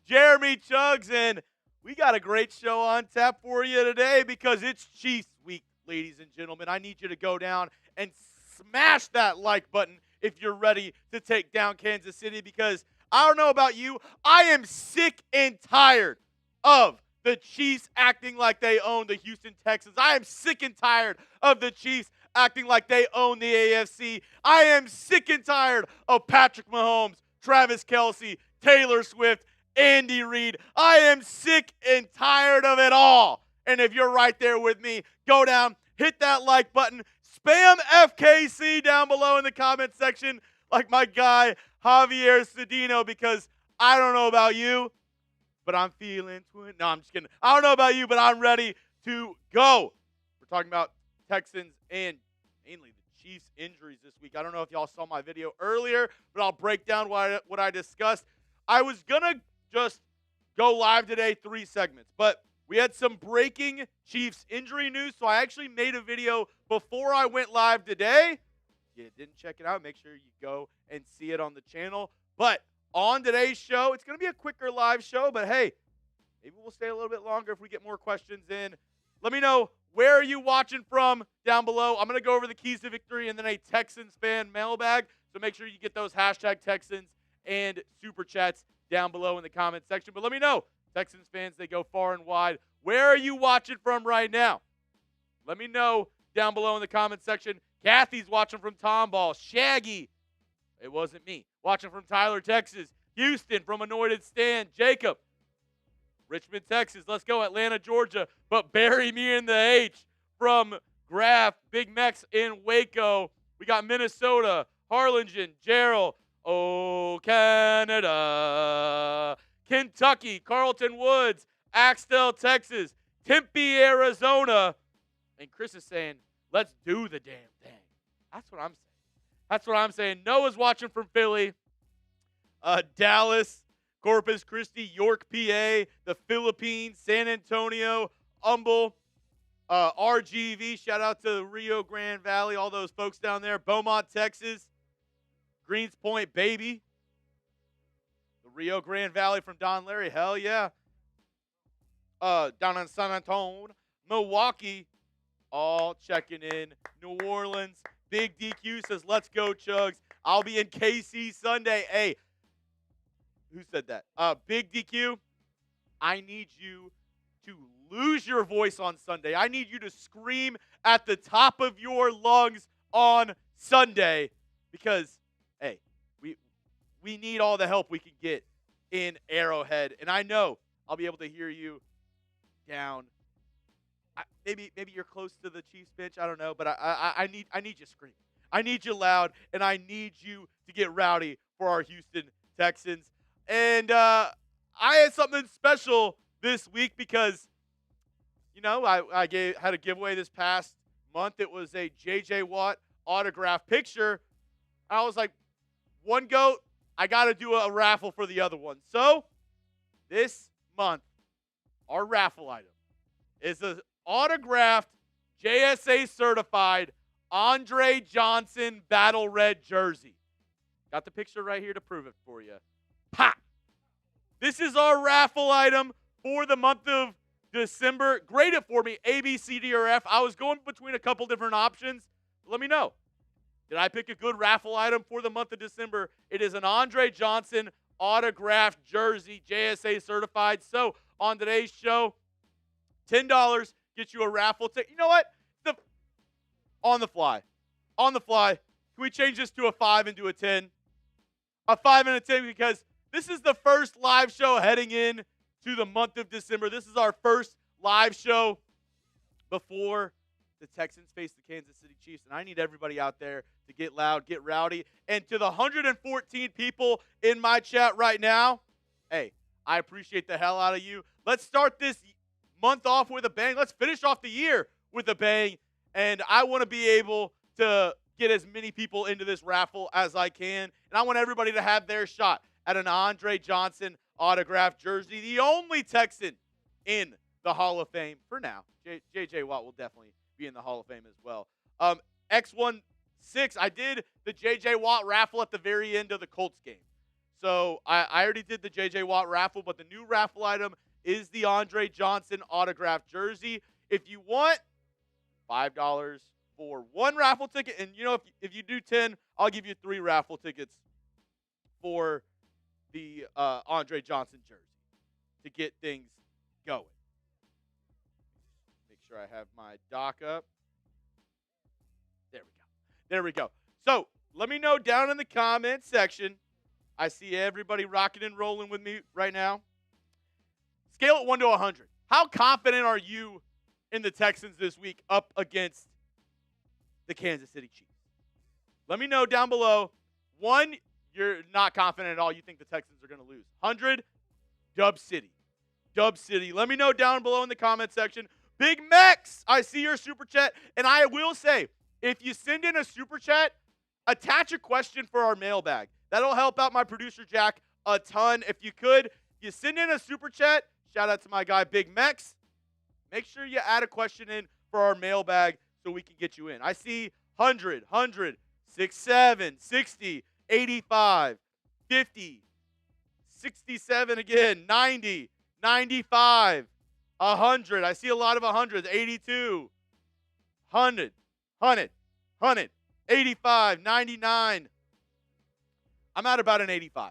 Jeremy Chuggs, and we got a great show on tap for you today because it's Chiefs week, ladies and gentlemen. I need you to go down and smash that like button if you're ready to take down Kansas City because I don't know about you, I am sick and tired of the Chiefs acting like they own the Houston Texans. I am sick and tired of the Chiefs acting like they own the AFC. I am sick and tired of Patrick Mahomes, Travis Kelce, Taylor Swift, Andy Reid. I am sick and tired of it all. And if you're right there with me, go down, hit that like button, spam FKC down below in the comment section like my guy Javier Cedino because I don't know about you, but I'm feeling twin. No, I'm just kidding. I don't know about you, but I'm ready to go. We're talking about Texans and mainly the Chiefs injuries this week. I don't know if y'all saw my video earlier, but I'll break down what I discussed. I was going to just go live today, 3 segments, but we had some breaking Chiefs injury news, so I actually made a video before I went live today. If you didn't check it out, make sure you go and see it on the channel. But on today's show, it's going to be a quicker live show, but hey, maybe we'll stay a little bit longer if we get more questions in. Let me know, where are you watching from down below? I'm going to go over the keys to victory and then a Texans fan mailbag, so make sure you get those hashtag Texans and super chats down below in the comment section. But let me know, Texans fans, they go far and wide. Where are you watching from right now? Let me know down below in the comment section. Kathy's watching from Tomball. Shaggy, it wasn't me, watching from Tyler, Texas. Houston from Anointed Stan. Jacob, Richmond, Texas. Let's go, Atlanta, Georgia. But bury me in the H from Graf, Big Mex in Waco. We got Minnesota, Harlingen, Gerald. Oh, Canada. Kentucky, Carlton Woods, Axtell, Texas. Tempe, Arizona. And Chris is saying, let's do the damn thing. That's what I'm saying. That's what I'm saying. Noah's watching from Philly. Dallas, Corpus Christi, York, PA, the Philippines, San Antonio, Humble, RGV. Shout out to Rio Grande Valley, all those folks down there. Beaumont, Texas. Greens Point, baby. The Rio Grande Valley from Don Larry. Hell yeah. Down in San Antonio. Milwaukee, all checking in. New Orleans. Big DQ says, let's go, Chuggs. I'll be in KC Sunday. Hey, who said that? Big DQ, I need you to lose your voice on Sunday. I need you to scream at the top of your lungs on Sunday because, hey, we need all the help we can get in Arrowhead. And I know I'll be able to hear you down. Maybe you're close to the Chiefs bench. I don't know, but I need you screaming. I need you loud, and I need you to get rowdy for our Houston Texans. And I had something special this week because, you know, I had a giveaway this past month. It was a J.J. Watt autograph picture. I was like, one goat, I got to do a raffle for the other one. So this month, our raffle item is an autographed, JSA certified Andre Johnson Battle Red jersey. Got the picture right here to prove it for you. Pop! This is our raffle item for the month of December. Grade it for me, A, B, C, D, or F. I was going between a couple different options. Let me know. Did I pick a good raffle item for the month of December? It is an Andre Johnson autographed jersey, JSA certified. So on today's show, $10 gets you a raffle ticket. You know what? On the fly. On the fly. Can we change this to a 5 and do a 10? A 5 and a 10 because this is the first live show heading in to the month of December. This is our first live show before the Texans face the Kansas City Chiefs. And I need everybody out there to get loud, get rowdy. And to the 114 people in my chat right now, hey, I appreciate the hell out of you. Let's start this month off with a bang. Let's finish off the year with a bang. And I want to be able to get as many people into this raffle as I can. And I want everybody to have their shot at an Andre Johnson autographed jersey. The only Texan in the Hall of Fame for now. J.J. Watt will definitely be in the Hall of Fame as well. X16, I did the J.J. Watt raffle at the very end of the Colts game. So I already did the J.J. Watt raffle, but the new raffle item is the Andre Johnson autographed jersey. If you want $5 for one raffle ticket, and if you do 10, I'll give you 3 raffle tickets for the Andre Johnson jersey to get things going. Make sure I have my doc up. There we go. So let me know down in the comment section. I see everybody rocking and rolling with me right now. Scale it 1 to 100. How confident are you in the Texans this week up against the Kansas City Chiefs? Let me know down below. 1, you're not confident at all. You think the Texans are going to lose. 100, Dub City. Dub City. Let me know down below in the comment section. Big Mex, I see your super chat. And I will say, if you send in a super chat, attach a question for our mailbag. That'll help out my producer, Jack, a ton. If you could, you send in a super chat. Shout out to my guy, Big Mex. Make sure you add a question in for our mailbag so we can get you in. I see 100, 67, 60, 85, 50, 67 again, 90, 95, 100. I see a lot of 100s, 82, 100, 85, 99. I'm at about an 85.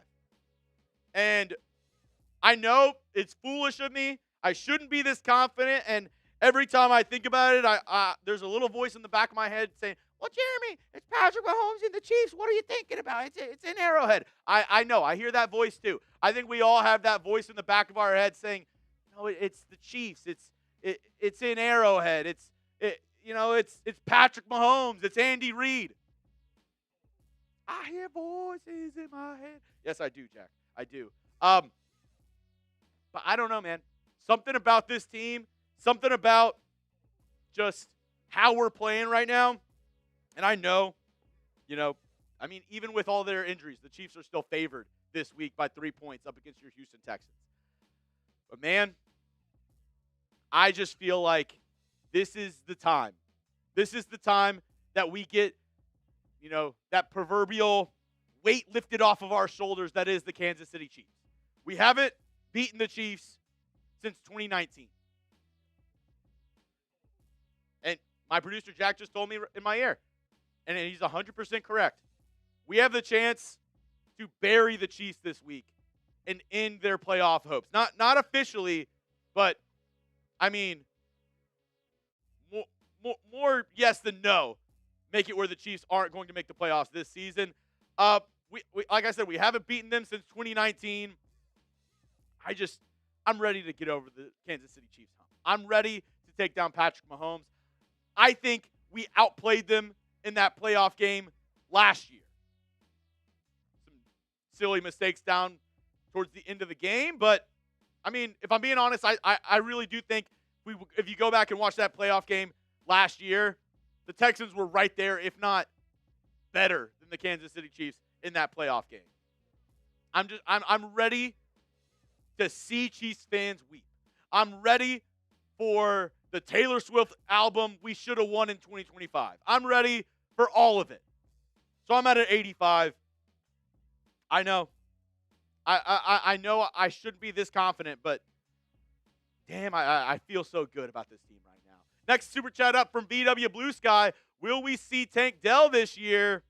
And I know it's foolish of me. I shouldn't be this confident. And every time I think about it, there's a little voice in the back of my head saying, well, Jeremy, it's Patrick Mahomes and the Chiefs. What are you thinking about? It's in Arrowhead. I know. I hear that voice too. I think we all have that voice in the back of our head saying, no, it's the Chiefs. It's in Arrowhead. It's Patrick Mahomes. It's Andy Reid. I hear voices in my head. Yes, I do, Jack. I do. But I don't know, man. Something about this team, something about just how we're playing right now. And I know, even with all their injuries, the Chiefs are still favored this week by 3 points up against your Houston Texans. But, man, I just feel like this is the time. This is the time that we get, that proverbial weight lifted off of our shoulders that is the Kansas City Chiefs. We haven't beaten the Chiefs since 2019. And my producer, Jack, just told me in my ear, and he's 100% correct. We have the chance to bury the Chiefs this week and end their playoff hopes. Not officially, but, more yes than no. Make it where the Chiefs aren't going to make the playoffs this season. We like I said, we haven't beaten them since 2019. I'm ready to get over the Kansas City Chiefs hump. I'm ready to take down Patrick Mahomes. I think we outplayed them in that playoff game last year. Some silly mistakes down towards the end of the game, but if I'm being honest, I really do think if you go back and watch that playoff game last year, the Texans were right there, if not better than the Kansas City Chiefs in that playoff game. I'm ready to see Chiefs fans weep. I'm ready for the Taylor Swift album we should have won in 2025. I'm ready for all of it. So I'm at an 85. I know. I know I shouldn't be this confident, but damn, I feel so good about this team right now. Next super chat up from VW Blue Sky. Will we see Tank Dell this year?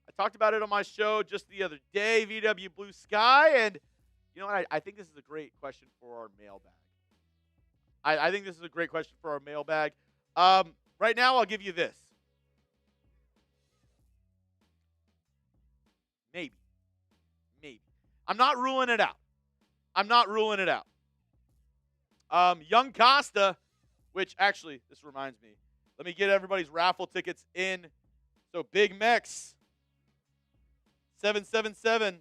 I talked about it on my show just the other day, VW Blue Sky, and you know what? I think this is a great question for our mailbag. I think this is a great question for our mailbag. Right now, I'll give you this. Maybe. I'm not ruling it out. Young Costa, which actually, this reminds me. Let me get everybody's raffle tickets in. So Big Mex, 777.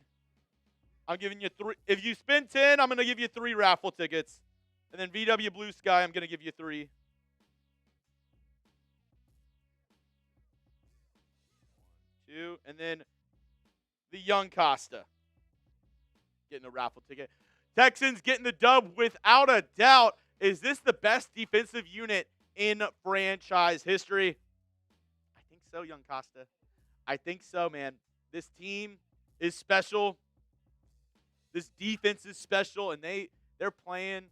I'm giving you 3. If you spend 10, I'm going to give you 3 raffle tickets. And then VW Blue Sky, I'm going to give you 3. 1, 2, and then the Young Costa getting a raffle ticket. Texans getting the dub without a doubt. Is this the best defensive unit in franchise history? I think so, Young Costa. I think so, man. This team is special. This defense is special, and they're playing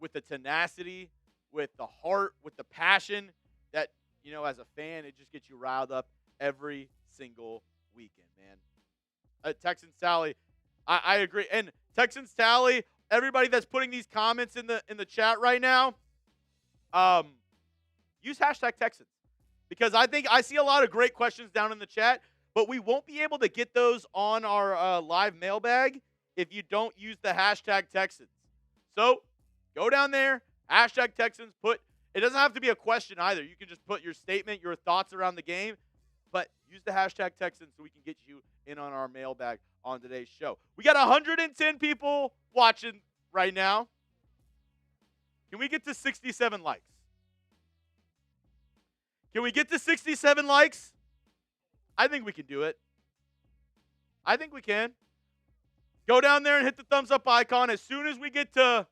with the tenacity, with the heart, with the passion that, as a fan, it just gets you riled up every single weekend, man. Texans Tally, I agree. And Texans Tally, everybody that's putting these comments in the chat right now, use hashtag Texans. Because I see a lot of great questions down in the chat, but we won't be able to get those on our live mailbag if you don't use the hashtag Texans. So go down there, hashtag Texans. It doesn't have to be a question either. You can just put your statement, your thoughts around the game, but use the hashtag Texans so we can get you in on our mailbag on today's show. We got 110 people watching right now. Can we get to 67 likes? Can we get to 67 likes? I think we can do it. I think we can. Go down there and hit the thumbs up icon. As soon as we get to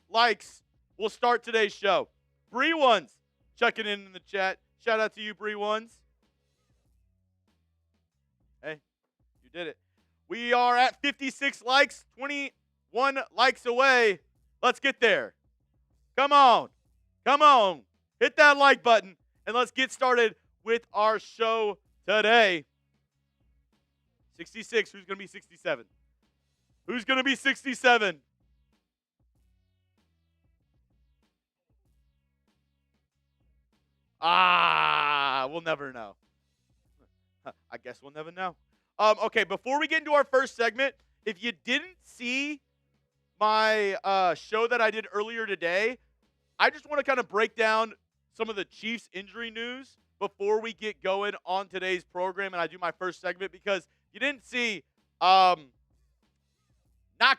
likes, we'll start today's show. Bree Ones checking in the chat. Shout out to you, Bree Ones. Hey, you did it. We are at 56 likes, 21 likes away. Let's get there. Come on. Come on. Hit that like button, and let's get started with our show today. 66. Who's going to be 67? Who's going to be 67? We'll never know. I guess we'll never know. Okay, before we get into our first segment, if you didn't see my show that I did earlier today, I just want to kind of break down some of the Chiefs injury news before we get going on today's program and I do my first segment, because you didn't see not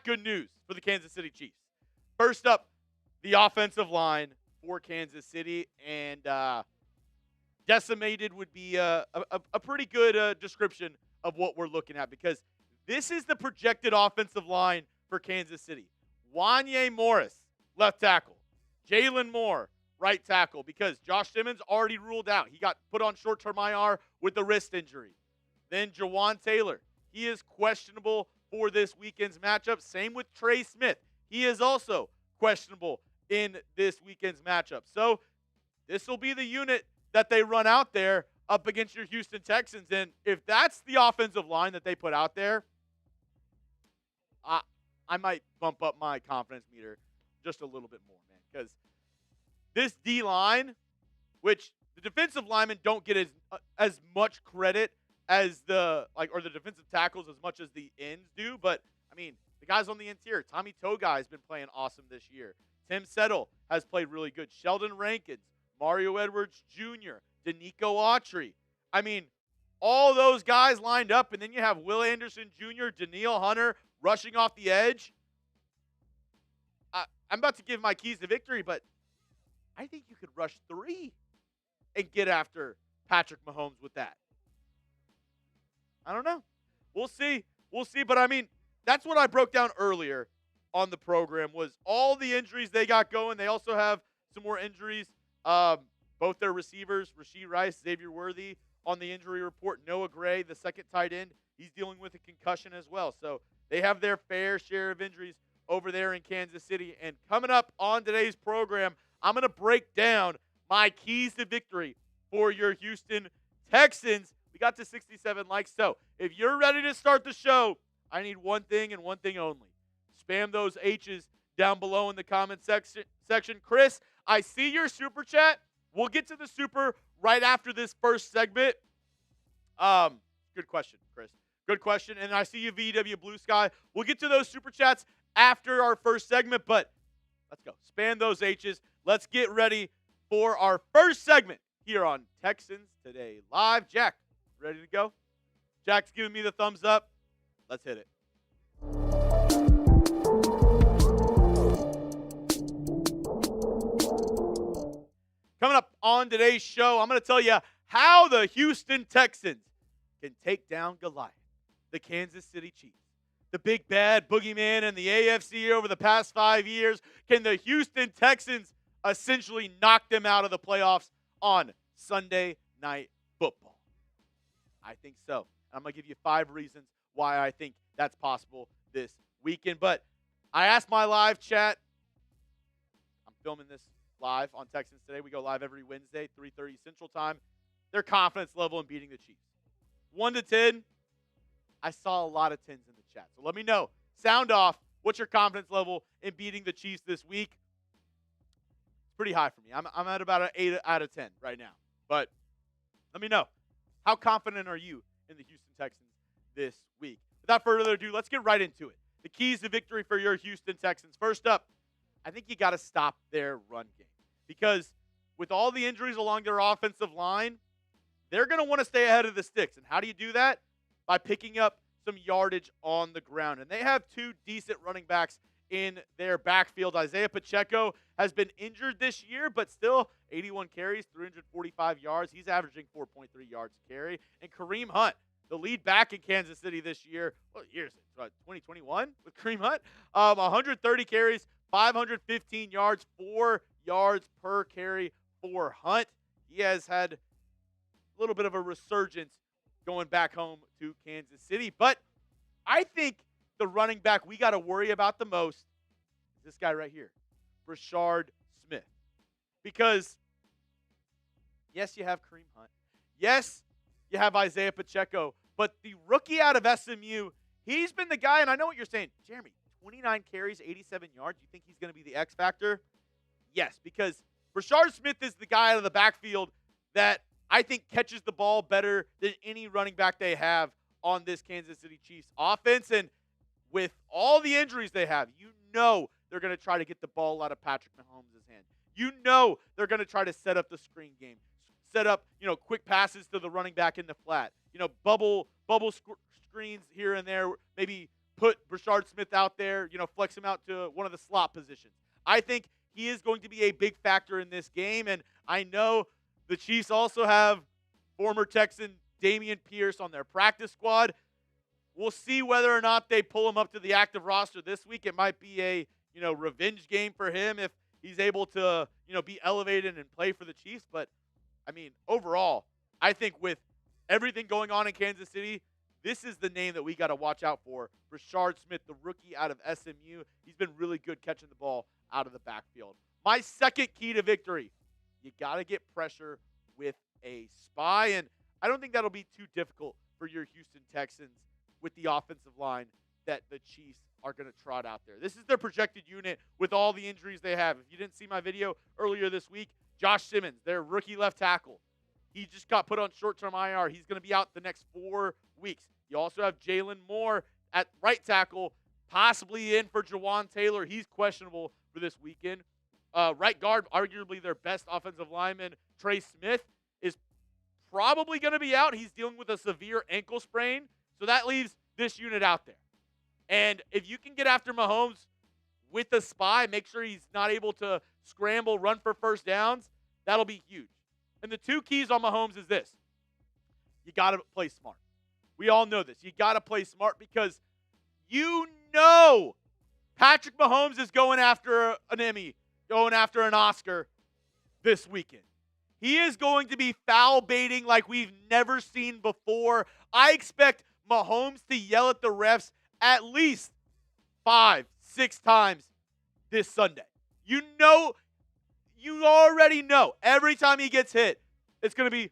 good news for the Kansas City Chiefs. First up, the offensive line for Kansas City, and decimated would be a pretty good description of what we're looking at, because this is the projected offensive line for Kansas City. Wanye Morris, left tackle. Jalen Moore, right tackle, because Josh Simmons already ruled out. He got put on short-term IR with the wrist injury. Then Jawaan Taylor, he is questionable for this weekend's matchup. Same with Trey Smith. He is also questionable in this weekend's matchup. So this will be the unit that they run out there up against your Houston Texans. And if that's the offensive line that they put out there, I might bump up my confidence meter just a little bit more, man, because this D-line, which the defensive linemen don't get as much credit as the defensive tackles as much as the ends do, but I mean, the guys on the interior, Tommy Togai has been playing awesome this year. Tim Settle has played really good. Sheldon Rankins, Mario Edwards Jr., Danico Autry. I mean, all those guys lined up, and then you have Will Anderson Jr., Daniil Hunter rushing off the edge. I'm about to give my keys to victory, but I think you could rush 3 and get after Patrick Mahomes with that. I don't know. We'll see. We'll see. But, I mean, that's what I broke down earlier on the program was all the injuries they got going. They also have some more injuries. Both their receivers, Rashee Rice, Xavier Worthy, on the injury report. Noah Gray, the second tight end, he's dealing with a concussion as well. So they have their fair share of injuries over there in Kansas City. And coming up on today's program, I'm going to break down my keys to victory for your Houston Texans. We got to 67 likes. So if you're ready to start the show, I need one thing and one thing only. Spam those H's down below in the comment section. Chris, I see your super chat. We'll get to the super right after this first segment. Good question, Chris. Good question. And I see you, VW Blue Sky. We'll get to those super chats after our first segment, but let's go. Spam those H's. Let's get ready for our first segment here on Texans Today Live. Jack, ready to go? Jack's giving me the thumbs up. Let's hit it. Coming up on today's show, I'm going to tell you how the Houston Texans can take down Goliath, the Kansas City Chiefs. The big bad boogeyman in the AFC over the past 5 years. Can the Houston Texans essentially knock them out of the playoffs on Sunday Night Football? I think so. I'm going to give you 5 reasons why I think that's possible this weekend. But I asked my live chat. I'm filming this live on Texans Today. We go live every Wednesday, 3:30 Central Time. Their confidence level in beating the Chiefs. 1 to 10. I saw a lot of 10s in the chat. So let me know. Sound off. What's your confidence level in beating the Chiefs this week? It's pretty high for me. I'm at about an 8 out of 10 right now. But let me know. How confident are you in the Houston Texans this week? Without further ado, let's get right into it. The keys to victory for your Houston Texans. First up, I think you got to stop their run game. Because with all the injuries along their offensive line, they're going to want to stay ahead of the sticks. And how do you do that? By picking up some yardage on the ground. And they have two decent running backs in their backfield. Isaiah Pacheco has been injured this year, but still 81 carries, 345 yards. He's averaging 4.3 yards a carry. And Kareem Hunt, the lead back in Kansas City this year. What year is it? 2021 with Kareem Hunt? 130 carries, 515 yards, 4 yards per carry for Hunt. He has had a little bit of a resurgence going back home to Kansas City. But I think the running back we got to worry about the most is this guy right here, Rashard Smith. Because, yes, you have Kareem Hunt. Yes, you have Isaiah Pacheco. But the rookie out of SMU, he's been the guy, and I know what you're saying. Jeremy, 29 carries, 87 yards. You think he's going to be the X factor? Yes, because Rashard Smith is the guy out of the backfield that I think catches the ball better than any running back they have on this Kansas City Chiefs offense. And with all the injuries they have, you know they're going to try to get the ball out of Patrick Mahomes' hand. You know they're going to try to set up the screen game, set up, quick passes to the running back in the flat, bubble screens here and there, maybe put Rashard Smith out there, flex him out to one of the slot positions. I think he is going to be a big factor in this game, and I know the Chiefs also have former Texan Dameon Pierce on their practice squad. We'll see whether or not they pull him up to the active roster this week. It might be a, revenge game for him if he's able to, be elevated and play for the Chiefs. But, overall, I think with everything going on in Kansas City, this is the name that we got to watch out for. Rashard Smith, the rookie out of SMU. He's been really good catching the ball out of the backfield. My second key to victory, you got to get pressure with a spy, and I don't think that'll be too difficult for your Houston Texans with the offensive line that the Chiefs are going to trot out there. This is their projected unit with all the injuries they have. If you didn't see my video earlier this week, Josh Simmons, their rookie left tackle, he just got put on short-term IR. He's going to be out the next 4 weeks. You also have Jalen Moore at right tackle, possibly in for Jawaan Taylor. He's questionable for this weekend. Right guard, arguably their best offensive lineman, Trey Smith, is probably going to be out. He's dealing with a severe ankle sprain, so that leaves this unit out there. And if you can get after Mahomes with the spy, make sure he's not able to scramble, run for first downs, that'll be huge. And the two keys on Mahomes is this. You got to play smart. We all know this. You got to play smart because Patrick Mahomes is going after an Emmy, going after an Oscar this weekend. He is going to be foul baiting like we've never seen before. I expect Mahomes to yell at the refs at least 5-6 times this Sunday. You already know every time he gets hit, it's going to be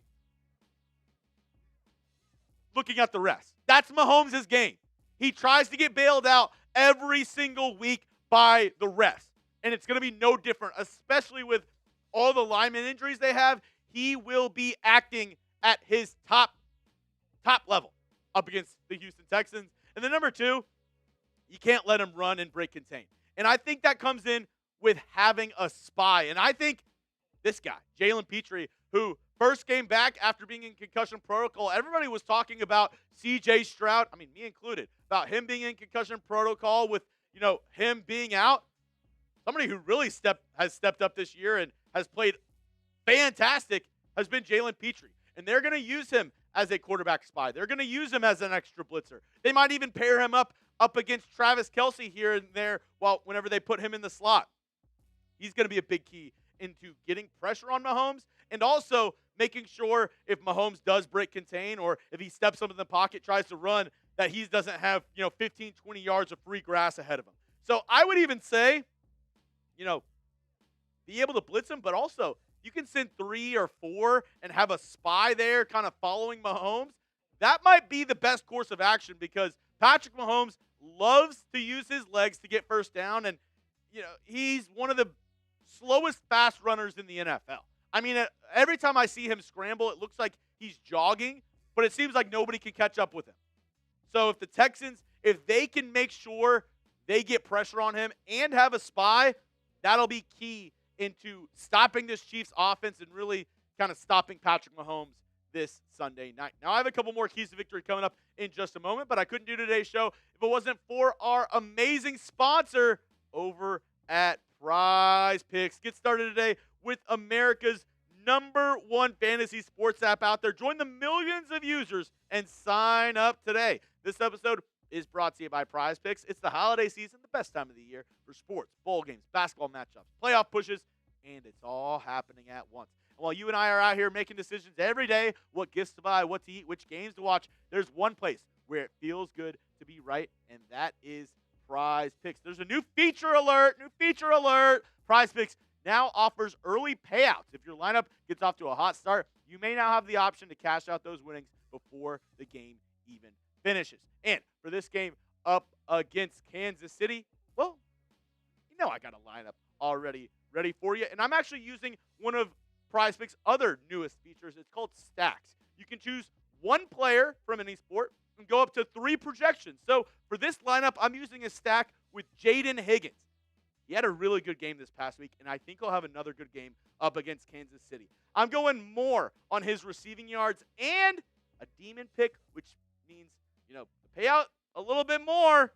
looking at the refs. That's Mahomes' game. He tries to get bailed out every single week by the refs. And it's going to be no different, especially with all the lineman injuries they have. He will be acting at his top level up against the Houston Texans. And then number 2, you can't let him run and break contain. And I think that comes in with having a spy. And I think this guy, Jalen Petrie, who first came back after being in concussion protocol, everybody was talking about C.J. Stroud, me included, about him being in concussion protocol with, him being out. Somebody who really has stepped up this year and has played fantastic has been Jalen Petrie. And they're going to use him as a quarterback spy. They're going to use him as an extra blitzer. They might even pair him up against Travis Kelce here and there whenever they put him in the slot. He's going to be a big key into getting pressure on Mahomes and also making sure if Mahomes does break contain or if he steps up in the pocket, tries to run, that he doesn't have, 15, 20 yards of free grass ahead of him. So I would even say, be able to blitz him, but also you can send 3 or 4 and have a spy there kind of following Mahomes. That might be the best course of action because Patrick Mahomes loves to use his legs to get first down, and he's one of the slowest fast runners in the NFL. I mean, every time I see him scramble, it looks like he's jogging, but it seems like nobody can catch up with him. So if the Texans, if they can make sure they get pressure on him and have a spy, that'll be key into stopping this Chiefs offense and really kind of stopping Patrick Mahomes this Sunday night. Now, I have a couple more keys to victory coming up in just a moment, but I couldn't do today's show if it wasn't for our amazing sponsor over at PrizePicks. Get started today with America's #1 fantasy sports app out there. Join the millions of users and sign up today. This episode is brought to you by PrizePicks. It's the holiday season, the best time of the year for sports, bowl games, basketball matchups, playoff pushes, and it's all happening at once. And while you and I are out here making decisions every day, what gifts to buy, what to eat, which games to watch, there's one place where it feels good to be right, and that is PrizePicks. There's a new feature alert. PrizePicks now offers early payouts. If your lineup gets off to a hot start, you may now have the option to cash out those winnings before the game even finishes. And for this game up against Kansas City, well, I got a lineup already ready for you. And I'm actually using one of PrizePicks' other newest features. It's called Stacks. You can choose one player from any sport and go up to 3 projections. So for this lineup, I'm using a stack with Jaden Higgins. He had a really good game this past week, and I think he'll have another good game up against Kansas City. I'm going more on his receiving yards and a demon pick, which means, the payout a little bit more.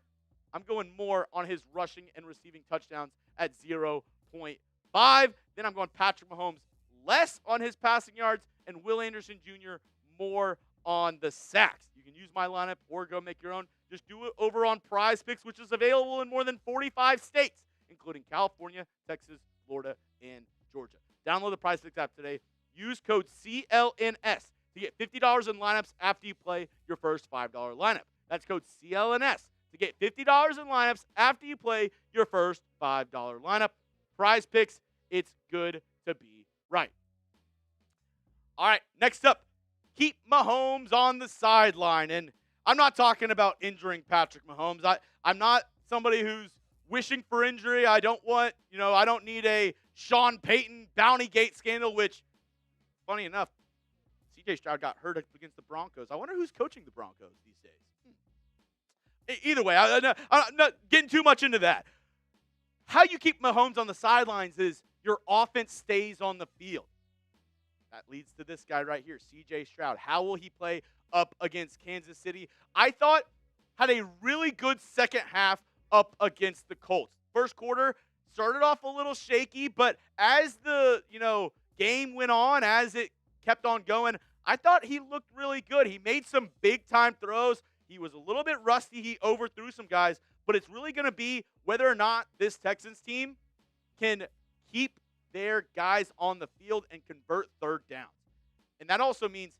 I'm going more on his rushing and receiving touchdowns at 0.5. Then I'm going Patrick Mahomes less on his passing yards and Will Anderson Jr. more on the sacks. You can use my lineup or go make your own. Just do it over on PrizePicks, which is available in more than 45 states, including California, Texas, Florida, and Georgia. Download the PrizePicks app today. Use code CLNS to get $50 in lineups after you play your first $5 lineup. That's code CLNS to get $50 in lineups after you play your first $5 lineup. PrizePicks, it's good to be right. All right, next up, keep Mahomes on the sideline. And I'm not talking about injuring Patrick Mahomes. I'm not somebody who's wishing for injury. I don't need a Sean Payton Bounty Gate scandal, which, funny enough, C.J. Stroud got hurt against the Broncos. I wonder who's coaching the Broncos these days. Either way, I'm not getting too much into that. How you keep Mahomes on the sidelines is your offense stays on the field. That leads to this guy right here, C.J. Stroud. How will he play up against Kansas City? I thought had a really good second half up against the Colts. First quarter started off a little shaky, but as the game went on, as it kept on going, I thought he looked really good. He made some big-time throws. He was a little bit rusty. He overthrew some guys, but it's really going to be whether or not this Texans team can keep their guys on the field and convert third downs. And that also means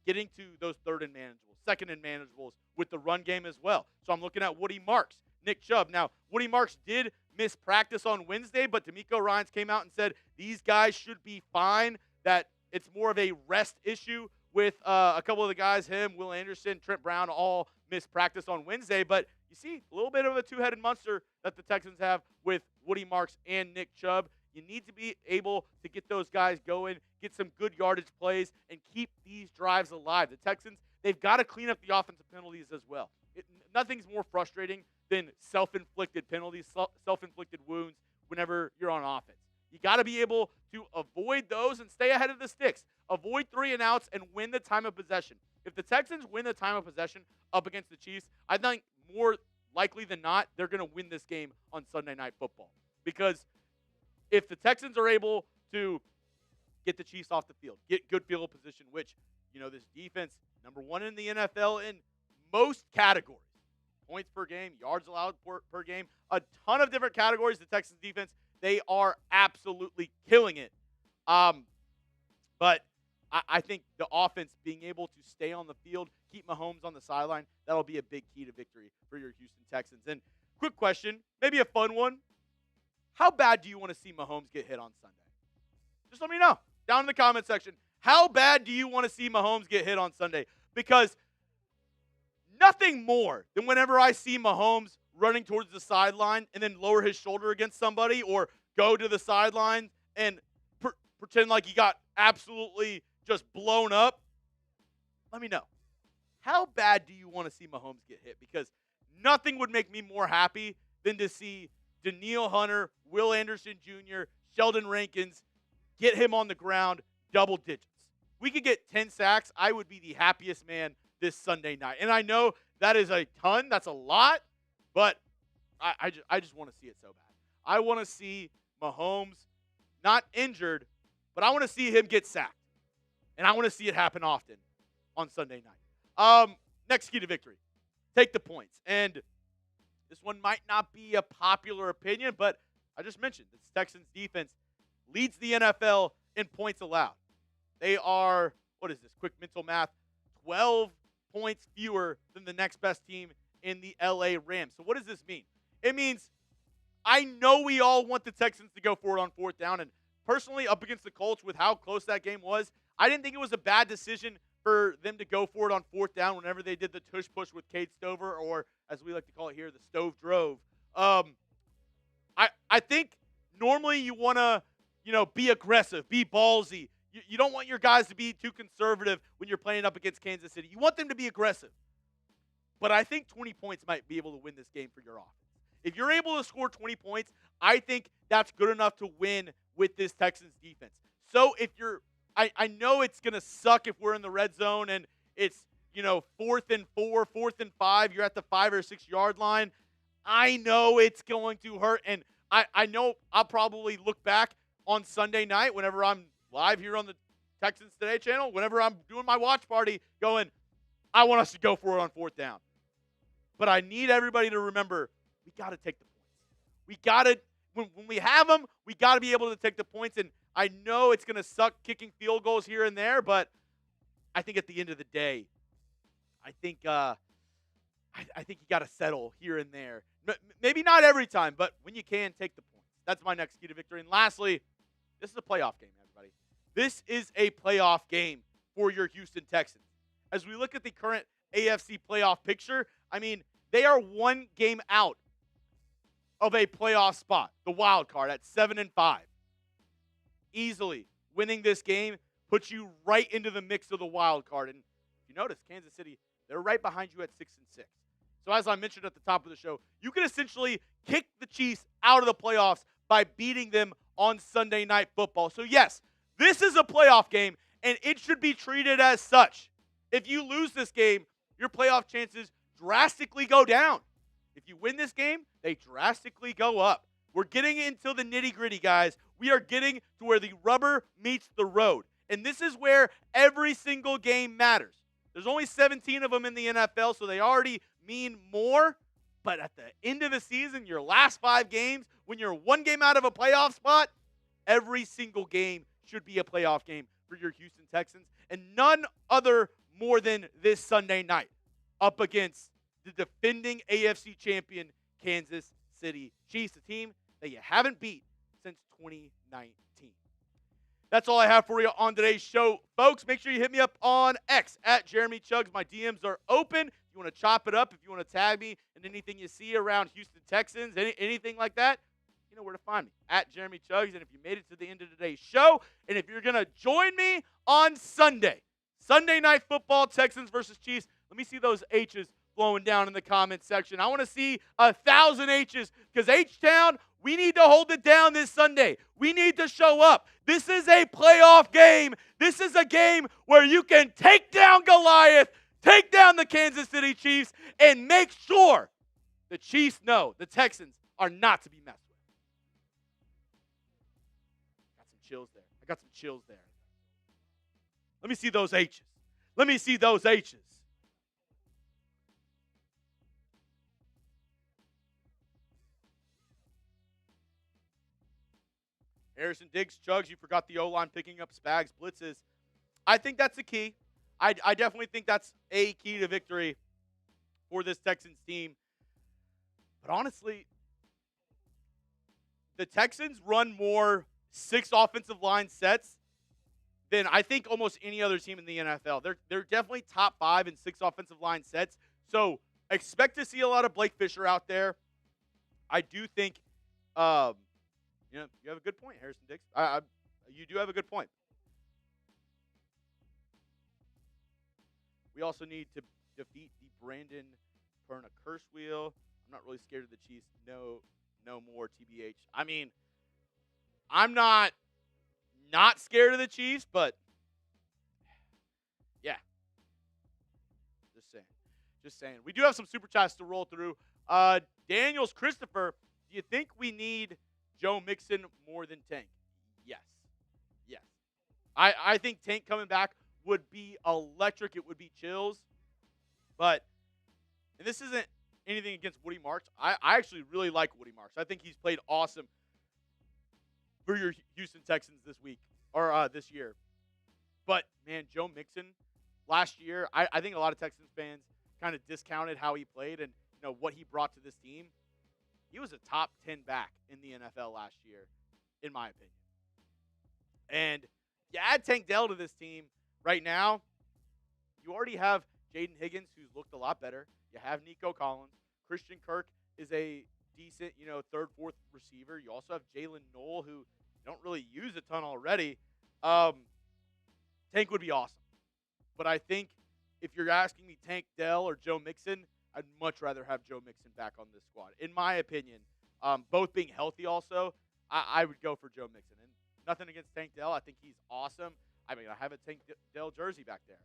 getting to those third and manageables, second and manageables with the run game as well. So I'm looking at Woody Marks, Nick Chubb. Now, Woody Marks did miss practice on Wednesday, but D'Amico Ryans came out and said these guys should be fine, that it's more of a rest issue with a couple of the guys, him, Will Anderson, Trent Brown, all missed practice on Wednesday. But you see a little bit of a two-headed monster that the Texans have with Woody Marks and Nick Chubb. You need to be able to get those guys going, get some good yardage plays, and keep these drives alive. The Texans, they've got to clean up the offensive penalties as well. Nothing's more frustrating than self-inflicted penalties, self-inflicted wounds whenever you're on offense. You got to be able to avoid those and stay ahead of the sticks. Avoid 3 and outs and win the time of possession. If the Texans win the time of possession up against the Chiefs, I think more likely than not, they're going to win this game on Sunday Night Football. Because if the Texans are able to get the Chiefs off the field, get good field position, which, this defense, number 1 in the NFL in most categories. Points per game, yards allowed per game, a ton of different categories. The Texans defense, they are absolutely killing it. But I think the offense being able to stay on the field, keep Mahomes on the sideline, that'll be a big key to victory for your Houston Texans. And quick question, maybe a fun one. How bad do you want to see Mahomes get hit on Sunday? Just let me know down in the comment section. How bad do you want to see Mahomes get hit on Sunday? Because nothing more than whenever I see Mahomes running towards the sideline and then lower his shoulder against somebody or go to the sideline and pretend like he got absolutely just blown up. Let me know. How bad do you want to see Mahomes get hit? Because nothing would make me more happy than to see Danielle Hunter, Will Anderson Jr., Sheldon Rankins get him on the ground double digits. We could get 10 sacks. I would be the happiest man this Sunday night. And I know that is a ton. That's a lot. But I just want to see it so bad. I want to see Mahomes not injured, but I want to see him get sacked. And I want to see it happen often on Sunday night. Next key to victory. Take the points. And this one might not be a popular opinion, but I just mentioned this Texans defense leads the NFL in points allowed. They are, what is this, quick mental math, 12 points fewer than the next best team in the LA Rams. So what does this mean? It means I know we all want the Texans to go for it on fourth down, and personally, up against the Colts with how close that game was, I didn't think it was a bad decision for them to go for it on fourth down whenever they did the tush push with Cade Stover, or as we like to call it here, the stove drove. I think normally you want to, be aggressive, be ballsy. You don't want your guys to be too conservative when you're playing up against Kansas City. You want them to be aggressive. But I think 20 points might be able to win this game for your offense. If you're able to score 20 points, I think that's good enough to win with this Texans defense. So if you're I know it's going to suck if we're in the red zone and it's, 4th and 4, 4th and 5, you're at the 5 or 6 yard line. I know it's going to hurt, and I know I'll probably look back on Sunday night whenever I'm live here on the Texans Today channel, whenever I'm doing my watch party, going, I want us to go for it on fourth down. But I need everybody to remember, we got to take the points. We got to, when we have them, we got to be able to take the points. And I know it's going to suck kicking field goals here and there, but I think at the end of the day, I think you got to settle here and there. Maybe not every time, but when you can, take the points. That's my next key to victory. And lastly, this is a playoff game, everybody. This is a playoff game for your Houston Texans. As we look at the current AFC playoff picture, they are one game out of a playoff spot, the wild card at 7-5. Easily winning this game puts you right into the mix of the wild card. And if you notice, Kansas City, they're right behind you at 6-6. So as I mentioned at the top of the show, you can essentially kick the Chiefs out of the playoffs by beating them on Sunday Night Football. So yes, this is a playoff game, and it should be treated as such. If you lose this game, your playoff chances drastically go down. If you win this game, they drastically go up. We're getting into the nitty-gritty, guys. We are getting to where the rubber meets the road. And this is where every single game matters. There's only 17 of them in the NFL, so they already mean more. But at the end of the season, your last 5 games, when you're one game out of a playoff spot, every single game should be a playoff game for your Houston Texans. And none other more than this Sunday night up against the defending AFC champion Kansas City Chiefs, a team that you haven't beat since 2019. That's all I have for you on today's show, folks. Make sure you hit me up on X at Jeremy Chuggs. My DMs are open. If you want to chop it up, if you want to tag me in anything you see around Houston Texans, anything like that, you know where to find me, at Jeremy Chuggs. And if you made it to the end of today's show, and if you're going to join me on Sunday Night Football, Texans versus Chiefs, let me see those H's flowing down in the comment section. I want to see 1,000 H's because H-Town, we need to hold it down this Sunday. We need to show up. This is a playoff game. This is a game where you can take down Goliath, take down the Kansas City Chiefs, and make sure the Chiefs know the Texans are not to be messed with. Got some chills there. I got some chills there. Let me see those H's. Let me see those H's. Harrison Diggs, Chuggs, you forgot the O-line picking up Spags blitzes. I think that's the key. I definitely think that's a key to victory for this Texans team. But honestly, the Texans run more 6 offensive line sets than I think almost any other team in the NFL. They're definitely top 5 in 6 offensive line sets. So expect to see a lot of Blake Fisher out there. I do think, you have a good point, Harrison Dix. You do have a good point. We also need to defeat the Brandon Perna curse wheel. I'm not really scared of the Chiefs. No more, TBH. I mean, I'm not scared of the Chiefs, but yeah. Just saying. We do have some super chats to roll through. Daniels Christopher, do you think we need Joe Mixon more than Tank? Yes. I think Tank coming back would be electric. It would be chills. But, and this isn't anything against Woody Marks. I actually really like Woody Marks. I think he's played awesome for your Houston Texans this week or this year. But, man, Joe Mixon last year, I think a lot of Texans fans kind of discounted how he played and what he brought to this team. He was a top 10 back in the NFL last year, in my opinion. And you add Tank Dell to this team right now, you already have Jaden Higgins, who's looked a lot better. You have Nico Collins. Christian Kirk is a decent, third, fourth receiver. You also have Jalen Knoll, who you don't really use a ton already. Tank would be awesome. But I think if you're asking me Tank Dell or Joe Mixon, I'd much rather have Joe Mixon back on this squad. In my opinion, both being healthy also, I would go for Joe Mixon. And nothing against Tank Dell. I think he's awesome. I mean, I have a Tank Dell jersey back there.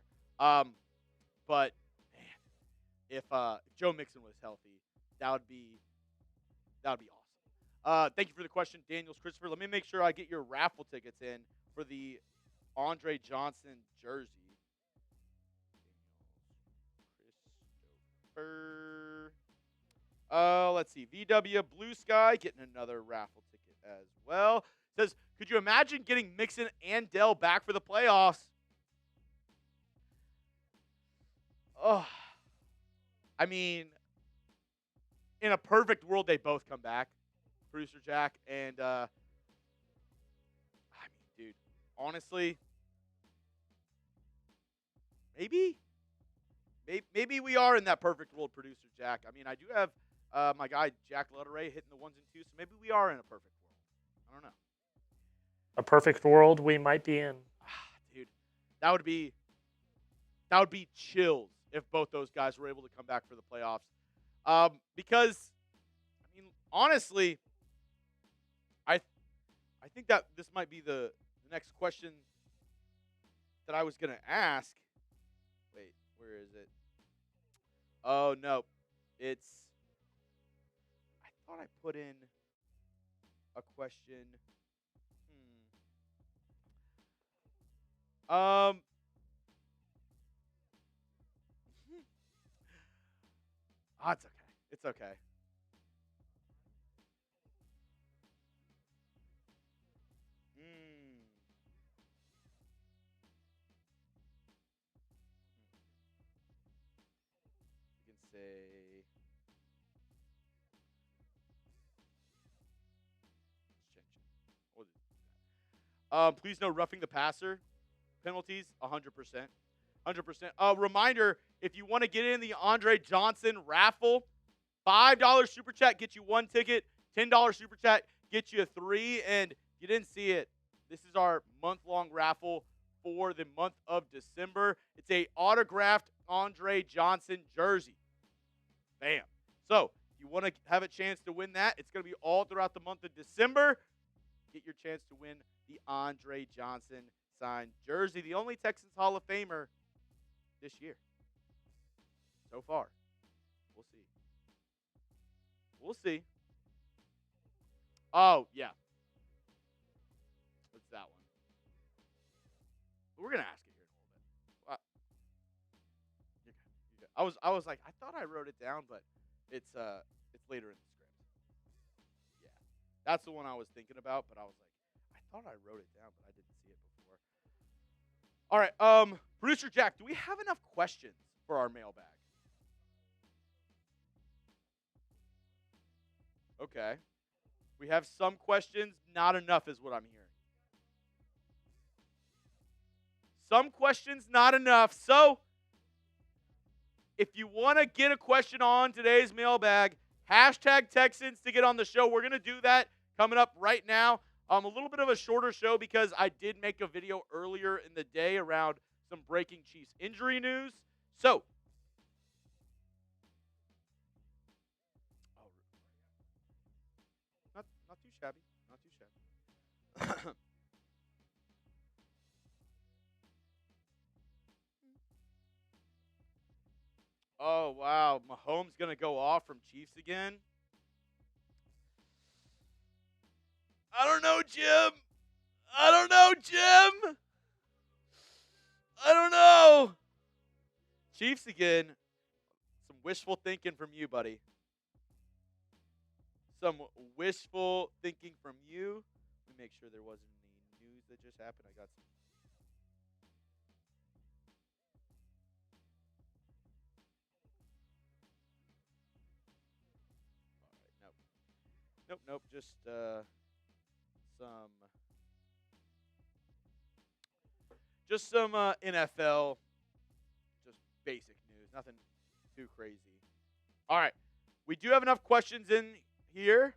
But, man, if Joe Mixon was healthy, that would be awesome. Thank you for the question, Daniels Christopher. Let me make sure I get your raffle tickets in for the Andre Johnson jersey. Let's see. VW Blue Sky getting another raffle ticket as well. Says, could you imagine getting Mixon and Dell back for the playoffs? Oh, I mean, in a perfect world, they both come back, Producer Jack. And, I mean, dude, honestly, maybe we are in that perfect world, Producer Jack. I mean, I do have my guy Jack Lutteray hitting the 1s and 2s, so maybe we are in a perfect world. I don't know. A perfect world we might be in. Dude, that would be chills if both those guys were able to come back for the playoffs. Because, I mean, honestly, I think that this might be the next question that I was going to ask. Wait, where is it? Oh, no. I thought I put in a question. Oh, it's okay. It's okay. You can say. Please no roughing the passer penalties. 100%. 100%. Reminder: if you want to get in the Andre Johnson raffle, $5 super chat gets you 1 ticket. $10 super chat gets you 3. And you didn't see it. This is our month-long raffle for the month of December. It's a autographed Andre Johnson jersey. Bam. So if you want to have a chance to win that, it's going to be all throughout the month of December. Get your chance to win the Andre Johnson signed jersey. The only Texans Hall of Famer this year. So far. We'll see. We'll see. Oh, yeah. What's that one? We're going to ask it here in a little bit. I was like, I thought I wrote it down, but it's later in the script. Yeah. That's the one I was thinking about, but I was like, I thought I wrote it down, but I didn't see it before. All right. Producer Jack, do we have enough questions for our mailbag? Okay. We have some questions. Not enough is what I'm hearing. Some questions, not enough. So, if you want to get a question on today's mailbag, hashtag Texans to get on the show. We're going to do that coming up right now. A little bit of a shorter show because I did make a video earlier in the day around some breaking Chiefs injury news. So, not too shabby. Not too shabby. Oh, wow. Mahomes going to go off from Chiefs again? I don't know, Jim. I don't know, Jim. I don't know. Chiefs again. Some wishful thinking from you, buddy. Some wishful thinking from you. Let me make sure there wasn't any news that just happened. I got some. All right, nope. Just some NFL, just basic news. Nothing too crazy. All right, we do have enough questions in here.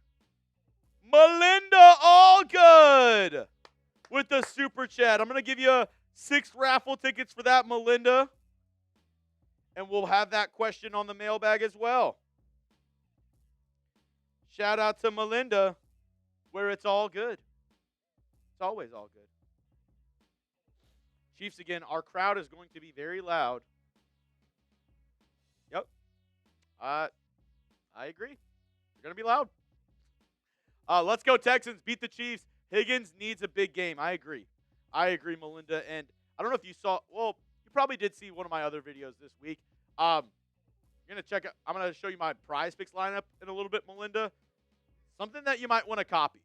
Melinda Allgood with the super chat. I'm going to give you 6 raffle tickets for that, Melinda. And we'll have that question on the mailbag as well. Shout out to Melinda, where it's all good. It's always all good. Chiefs again, our crowd is going to be very loud. Yep. I agree. They're going to be loud. Let's go Texans. Beat the Chiefs. Higgins needs a big game. I agree, Melinda. And I don't know if you saw, well, you probably did see one of my other videos this week. You're going to check out, I'm going to show you my PrizePicks lineup in a little bit, Melinda. Something that you might want to copy.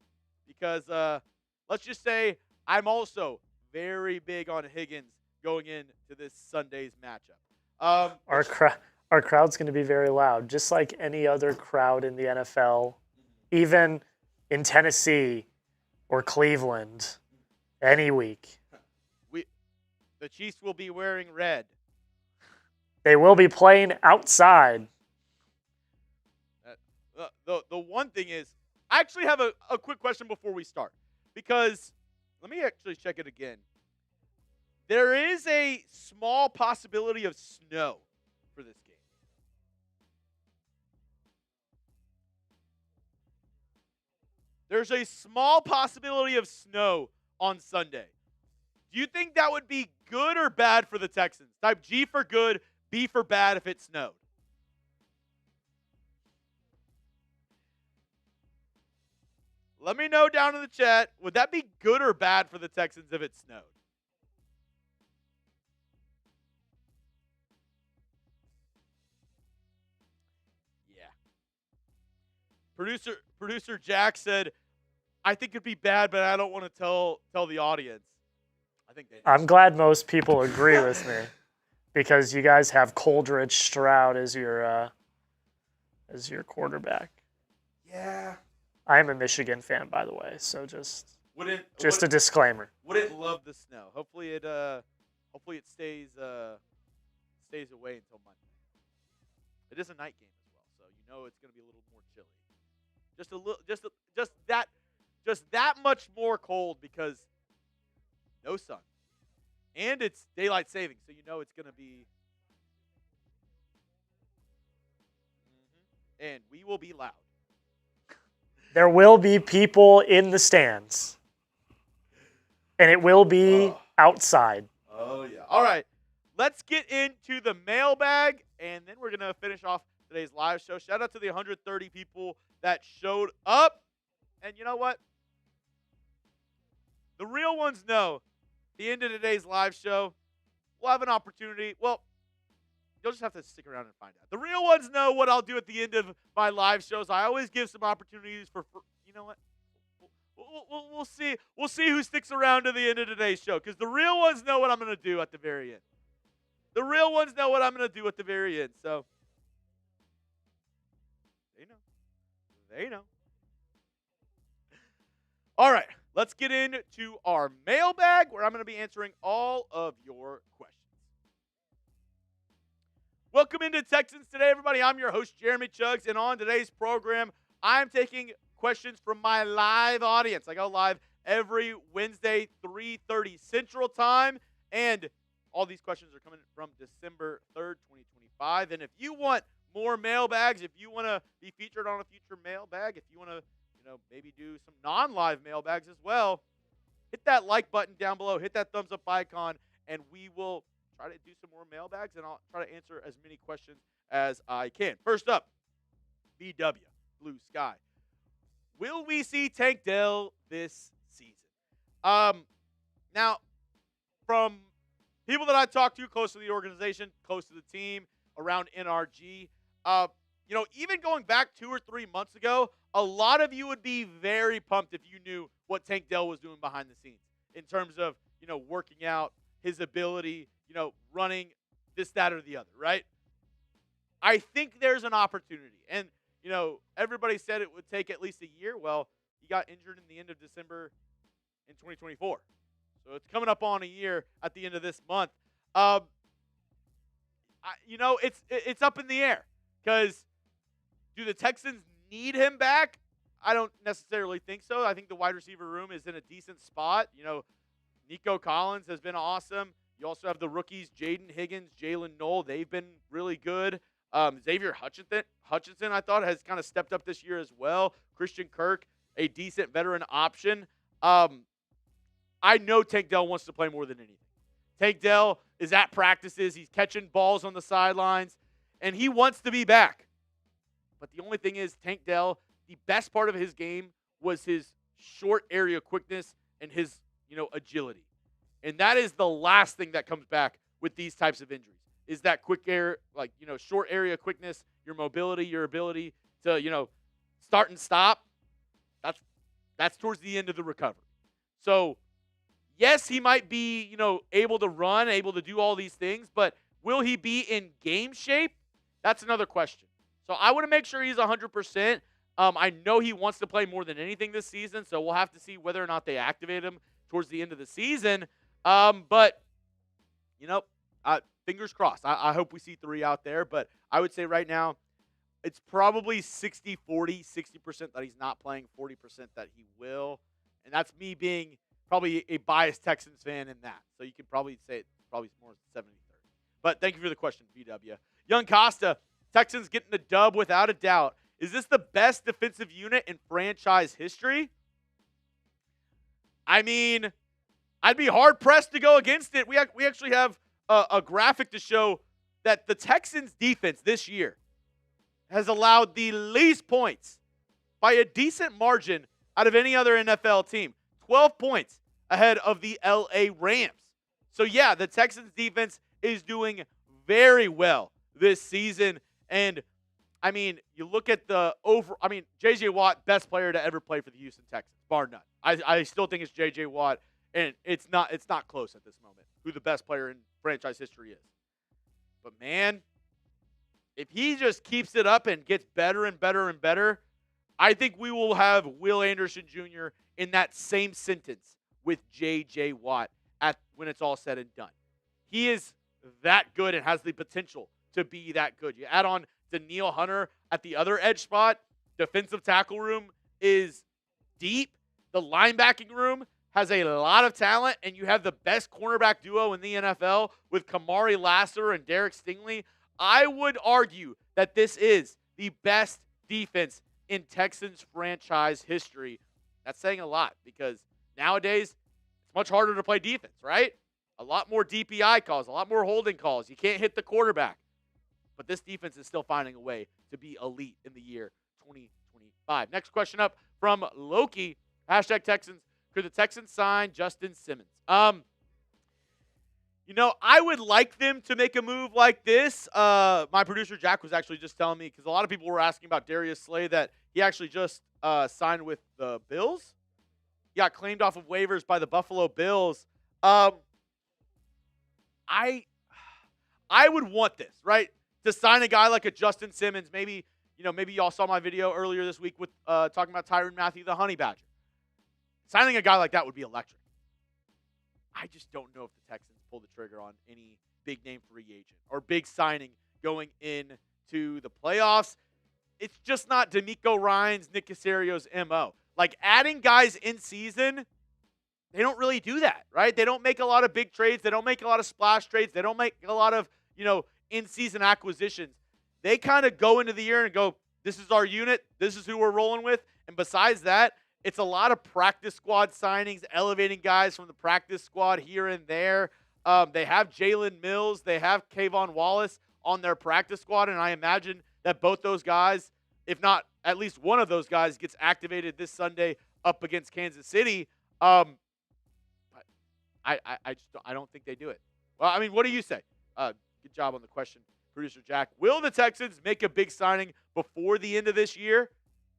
Because let's just say I'm also very big on Higgins going into this Sunday's matchup. Our crowd's going to be very loud, just like any other crowd in the NFL, even in Tennessee or Cleveland, any week. The Chiefs will be wearing red. They will be playing outside. The one thing is, I actually have a quick question before we start. Because, let me actually check it again. There is a small possibility of snow for this game. There's a small possibility of snow on Sunday. Do you think that would be good or bad for the Texans? Type G for good, B for bad if it snowed. Let me know down in the chat. Would that be good or bad for the Texans if it snowed? Yeah. Producer Jack said, I think it'd be bad, but I don't want to tell the audience. I think they know. I'm glad most people agree with me because you guys have Coldridge Stroud as your quarterback. Yeah. I am a Michigan fan, by the way, so just a disclaimer. Wouldn't love the snow. Hopefully it stays away until Monday. It is a night game as well, so you know it's going to be a little more chilly. Just that much more cold because no sun, and it's daylight savings, so you know it's going to be. And we will be loud. There will be people in the stands. And it will be outside. Oh, yeah. All right. Let's get into the mailbag, and then we're going to finish off today's live show. Shout out to the 130 people that showed up. And you know what? The real ones know. At the end of today's live show, we'll have an opportunity. Well, you'll just have to stick around and find out. The real ones know what I'll do at the end of my live shows. I always give some opportunities for you know what? we'll see. We'll see who sticks around to the end of today's show, because the real ones know what I'm going to do at the very end. The real ones know what I'm going to do at the very end. So they know. They know. All right, let's get into our mailbag, where I'm going to be answering all of your questions. Welcome into Texans Today, everybody. I'm your host, Jeremy Chuggs, and on today's program, I'm taking questions from my live audience. I go live every Wednesday, 3:30 Central Time, and all these questions are coming from December 3rd, 2025. And if you want more mailbags, if you want to be featured on a future mailbag, if you want to, maybe do some non-live mailbags as well, hit that like button down below, hit that thumbs up icon, and we will try to do some more mailbags, and I'll try to answer as many questions as I can. First up, BW, Blue Sky. Will we see Tank Dell this season? Now, from people that I talked to close to the organization, close to the team, around NRG, even going back 2 or 3 months ago, a lot of you would be very pumped if you knew what Tank Dell was doing behind the scenes in terms of, working out, his ability, running this, that, or the other, right? I think there's an opportunity. And, everybody said it would take at least a year. Well, he got injured in the end of December in 2024. So it's coming up on a year at the end of this month. It's up in the air, because do the Texans need him back? I don't necessarily think so. I think the wide receiver room is in a decent spot. Nico Collins has been awesome. You also have the rookies, Jaden, Higgins, Jalen Knoll. They've been really good. Xavier Hutchinson, I thought, has kind of stepped up this year as well. Christian Kirk, a decent veteran option. I know Tank Dell wants to play more than anything. Tank Dell is at practices. He's catching balls on the sidelines, and he wants to be back. But the only thing is, Tank Dell, the best part of his game was his short area quickness and his, agility. And that is the last thing that comes back with these types of injuries, is that quick air, short area quickness, your mobility, your ability to, start and stop. That's towards the end of the recovery. So, yes, he might be, able to run, able to do all these things, but will he be in game shape? That's another question. So I want to make sure he's 100%. I know he wants to play more than anything this season, so we'll have to see whether or not they activate him towards the end of the season. But, fingers crossed. I hope we see 3 out there, but I would say right now it's probably 60-40, 60% that he's not playing, 40% that he will. And that's me being probably a biased Texans fan in that. So you can probably say it's probably more 70-30. But thank you for the question, BW. Young Costa, Texans getting the dub without a doubt. Is this the best defensive unit in franchise history? I mean, I'd be hard-pressed to go against it. We actually have a graphic to show that the Texans' defense this year has allowed the least points by a decent margin out of any other NFL team. 12 points ahead of the LA Rams. So, yeah, the Texans' defense is doing very well this season. And, I mean, you look at J.J. Watt, best player to ever play for the Houston Texans, bar none. I still think it's J.J. Watt, and it's not close at this moment who the best player in franchise history is. But, man, if he just keeps it up and gets better and better and better, I think we will have Will Anderson Jr. in that same sentence with J.J. Watt when it's all said and done. He is that good and has the potential to be that good. You add on Danielle Hunter at the other edge spot. Defensive tackle room is deep. The linebacking room has a lot of talent, and you have the best cornerback duo in the NFL with Kamari Lasser and Derek Stingley. I would argue that this is the best defense in Texans franchise history. That's saying a lot, because nowadays it's much harder to play defense, right? A lot more DPI calls, a lot more holding calls. You can't hit the quarterback. But this defense is still finding a way to be elite in the year 2025. Next question up from Loki, #Texans. Could the Texans sign Justin Simmons? I would like them to make a move like this. My producer, Jack, was actually just telling me, because a lot of people were asking about Darius Slay, that he actually just signed with the Bills. He got claimed off of waivers by the Buffalo Bills. I would want this, right? To sign a guy like a Justin Simmons. Maybe y'all saw my video earlier this week with talking about Tyrann Mathieu, the Honey Badger. Signing a guy like that would be electric. I just don't know if the Texans pull the trigger on any big-name free agent or big signing going into the playoffs. It's just not D'Amico Ryans, Nick Caserio's MO. Like, adding guys in season, they don't really do that, right? They don't make a lot of big trades. They don't make a lot of splash trades. They don't make a lot of, in-season acquisitions. They kind of go into the year and go, this is our unit. This is who we're rolling with. And besides that, it's a lot of practice squad signings, elevating guys from the practice squad here and there. They have Jalen Mills. They have Kayvon Wallace on their practice squad, and I imagine that both those guys, if not at least one of those guys, gets activated this Sunday up against Kansas City. I don't think they do it. Well, I mean, what do you say? Good job on the question, Producer Jack. Will the Texans make a big signing before the end of this year?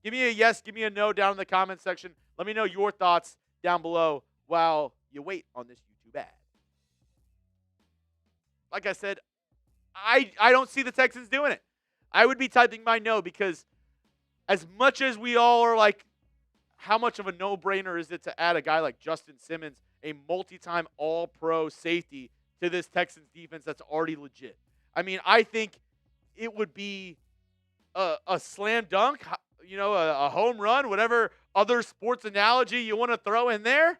Give me a yes, give me a no down in the comment section. Let me know your thoughts down below while you wait on this YouTube ad. Like I said, I don't see the Texans doing it. I would be typing my no because as much as we all are like, how much of a no-brainer is it to add a guy like Justin Simmons, a multi-time all-pro safety, to this Texans defense that's already legit? I mean, I think it would be a slam dunk, a home run, whatever other sports analogy you want to throw in there.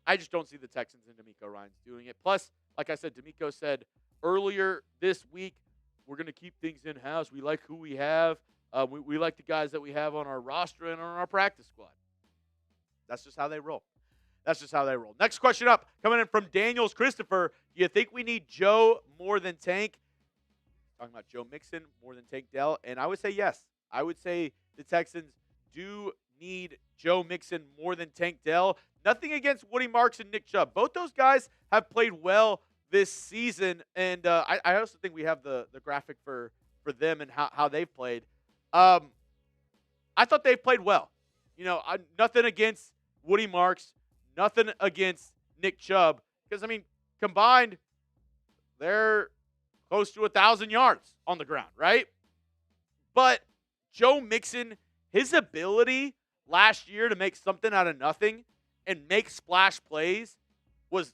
I just don't see the Texans and D'Amico Ryans doing it. Plus, like I said, D'Amico said earlier this week, we're going to keep things in-house. We like who we have. We like the guys that we have on our roster and on our practice squad. That's just how they roll. Next question up, coming in from Daniels Christopher. Do you think we need Joe more than Tank? Talking about Joe Mixon more than Tank Dell. And I would say yes. I would say the Texans do need Joe Mixon more than Tank Dell. Nothing against Woody Marks and Nick Chubb. Both those guys have played well this season. And I also think we have the graphic for them and how they've played. I thought they played well. Nothing against Woody Marks. Nothing against Nick Chubb. Because, I mean, combined, they're close to 1,000 yards on the ground, right? But Joe Mixon, his ability last year to make something out of nothing and make splash plays was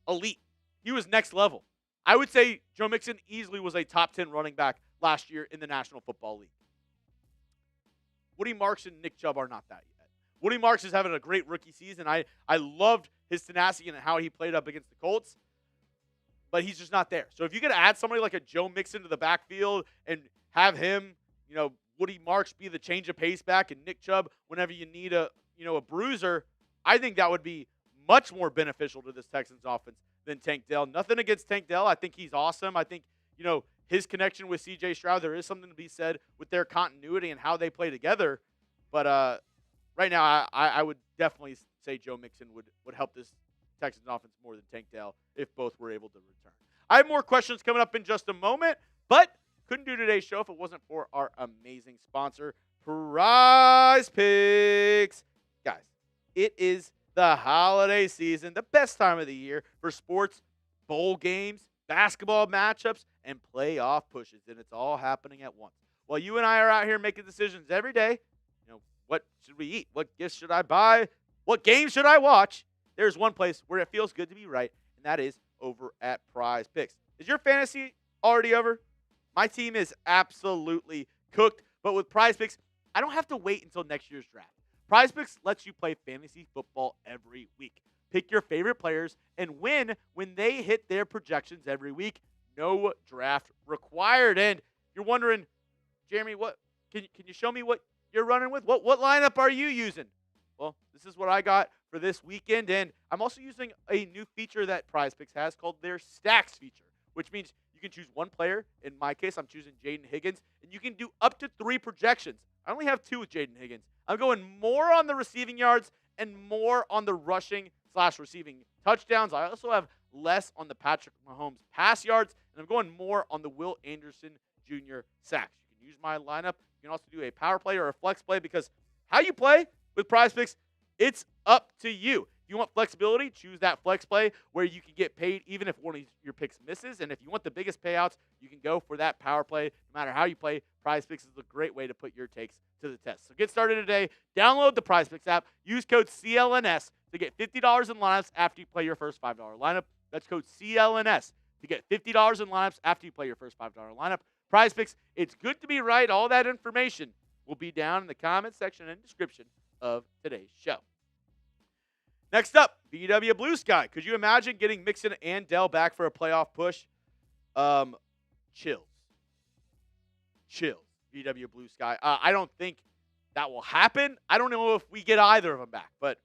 elite. He was next level. I would say Joe Mixon easily was a top 10 running back last year in the National Football League. Woody Marks and Nick Chubb are not that yet. Woody Marks is having a great rookie season. I loved his tenacity and how he played up against the Colts, but he's just not there. So if you could add somebody like a Joe Mixon to the backfield and have him, Woody Marks be the change of pace back and Nick Chubb whenever you need a bruiser, I think that would be much more beneficial to this Texans offense than Tank Dell. Nothing against Tank Dell. I think he's awesome. I think, his connection with C.J. Stroud, there is something to be said with their continuity and how they play together. But right now, I would definitely say Joe Mixon would help this Texans offense more than Tank Dell if both were able to return. I have more questions coming up in just a moment, but couldn't do today's show if it wasn't for our amazing sponsor, PrizePicks. Guys, it is the holiday season, the best time of the year for sports, bowl games, basketball matchups, and playoff pushes, and it's all happening at once. While you and I are out here making decisions every day, what should we eat? What gifts should I buy? What games should I watch? There's one place where it feels good to be right, and that is over at PrizePicks. Is your fantasy already over? My team is absolutely cooked, but with PrizePicks, I don't have to wait until next year's draft. PrizePicks lets you play fantasy football every week. Pick your favorite players and win when they hit their projections every week. No draft required. And you're wondering, Jeremy, what can you show me what you're running with? What lineup are you using? Well, this is what I got for this weekend, and I'm also using a new feature that PrizePicks has called their Stacks feature, which means you can choose one player. In my case, I'm choosing Jaden Higgins, and you can do up to 3 projections. I only have 2 with Jaden Higgins. I'm going more on the receiving yards and more on the rushing/receiving touchdowns. I also have less on the Patrick Mahomes pass yards, and I'm going more on the Will Anderson Jr. sacks. You can use my lineup. You can also do a power play or a flex play because how you play with PrizePicks It's up to you. If you want flexibility, choose that flex play where you can get paid even if one of your picks misses. And if you want the biggest payouts, you can go for that power play. No matter how you play, PrizePicks is a great way to put your takes to the test. So get started today. Download the PrizePicks app. Use code CLNS to get $50 in lineups after you play your first $5 lineup. That's code CLNS to get $50 in lineups after you play your first $5 lineup. PrizePicks, it's good to be right. All that information will be down in the comment section and description of today's show. Next up, VW Blue Sky. Could you imagine getting Mixon and Dell back for a playoff push? Chills. VW Blue Sky. I don't think that will happen. I don't know if we get either of them back, but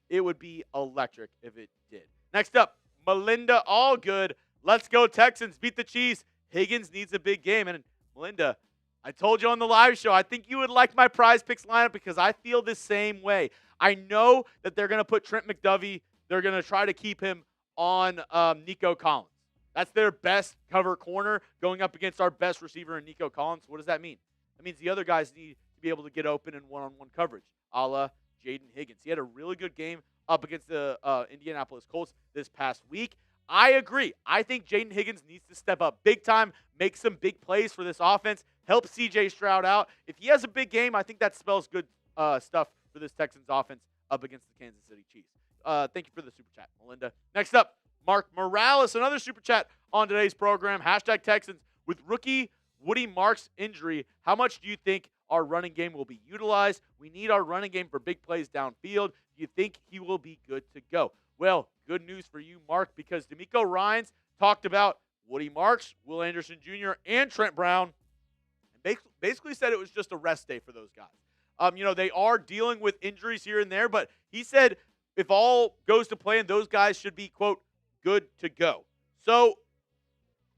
it would be electric if it did. Next up, Melinda Allgood. Let's go Texans. Beat the Chiefs. Higgins needs a big game. And Melinda, I told you on the live show, I think you would like my PrizePicks lineup because I feel the same way. I know that they're going to put Trent McDovey. They're going to try to keep him on Nico Collins. That's their best cover corner going up against our best receiver in Nico Collins. What does that mean? That means the other guys need to be able to get open in one-on-one coverage, a la Jaden Higgins. He had a really good game up against the Indianapolis Colts this past week. I agree. I think Jaden Higgins needs to step up big time, make some big plays for this offense, help C.J. Stroud out. If he has a big game, I think that spells good stuff for this Texans offense up against the Kansas City Chiefs. Thank you for the super chat, Melinda. Next up, Mark Morales, another super chat on today's program. Hashtag Texans. With rookie Woody Marks' injury, how much do you think our running game will be utilized? We need our running game for big plays downfield. Do you think he will be good to go? Well, good news for you, Mark, because D'Amico Ryans talked about Woody Marks, Will Anderson Jr., and Trent Brown, and basically said it was just a rest day for those guys. They are dealing with injuries here and there, but he said if all goes to plan, those guys should be, quote, good to go. So,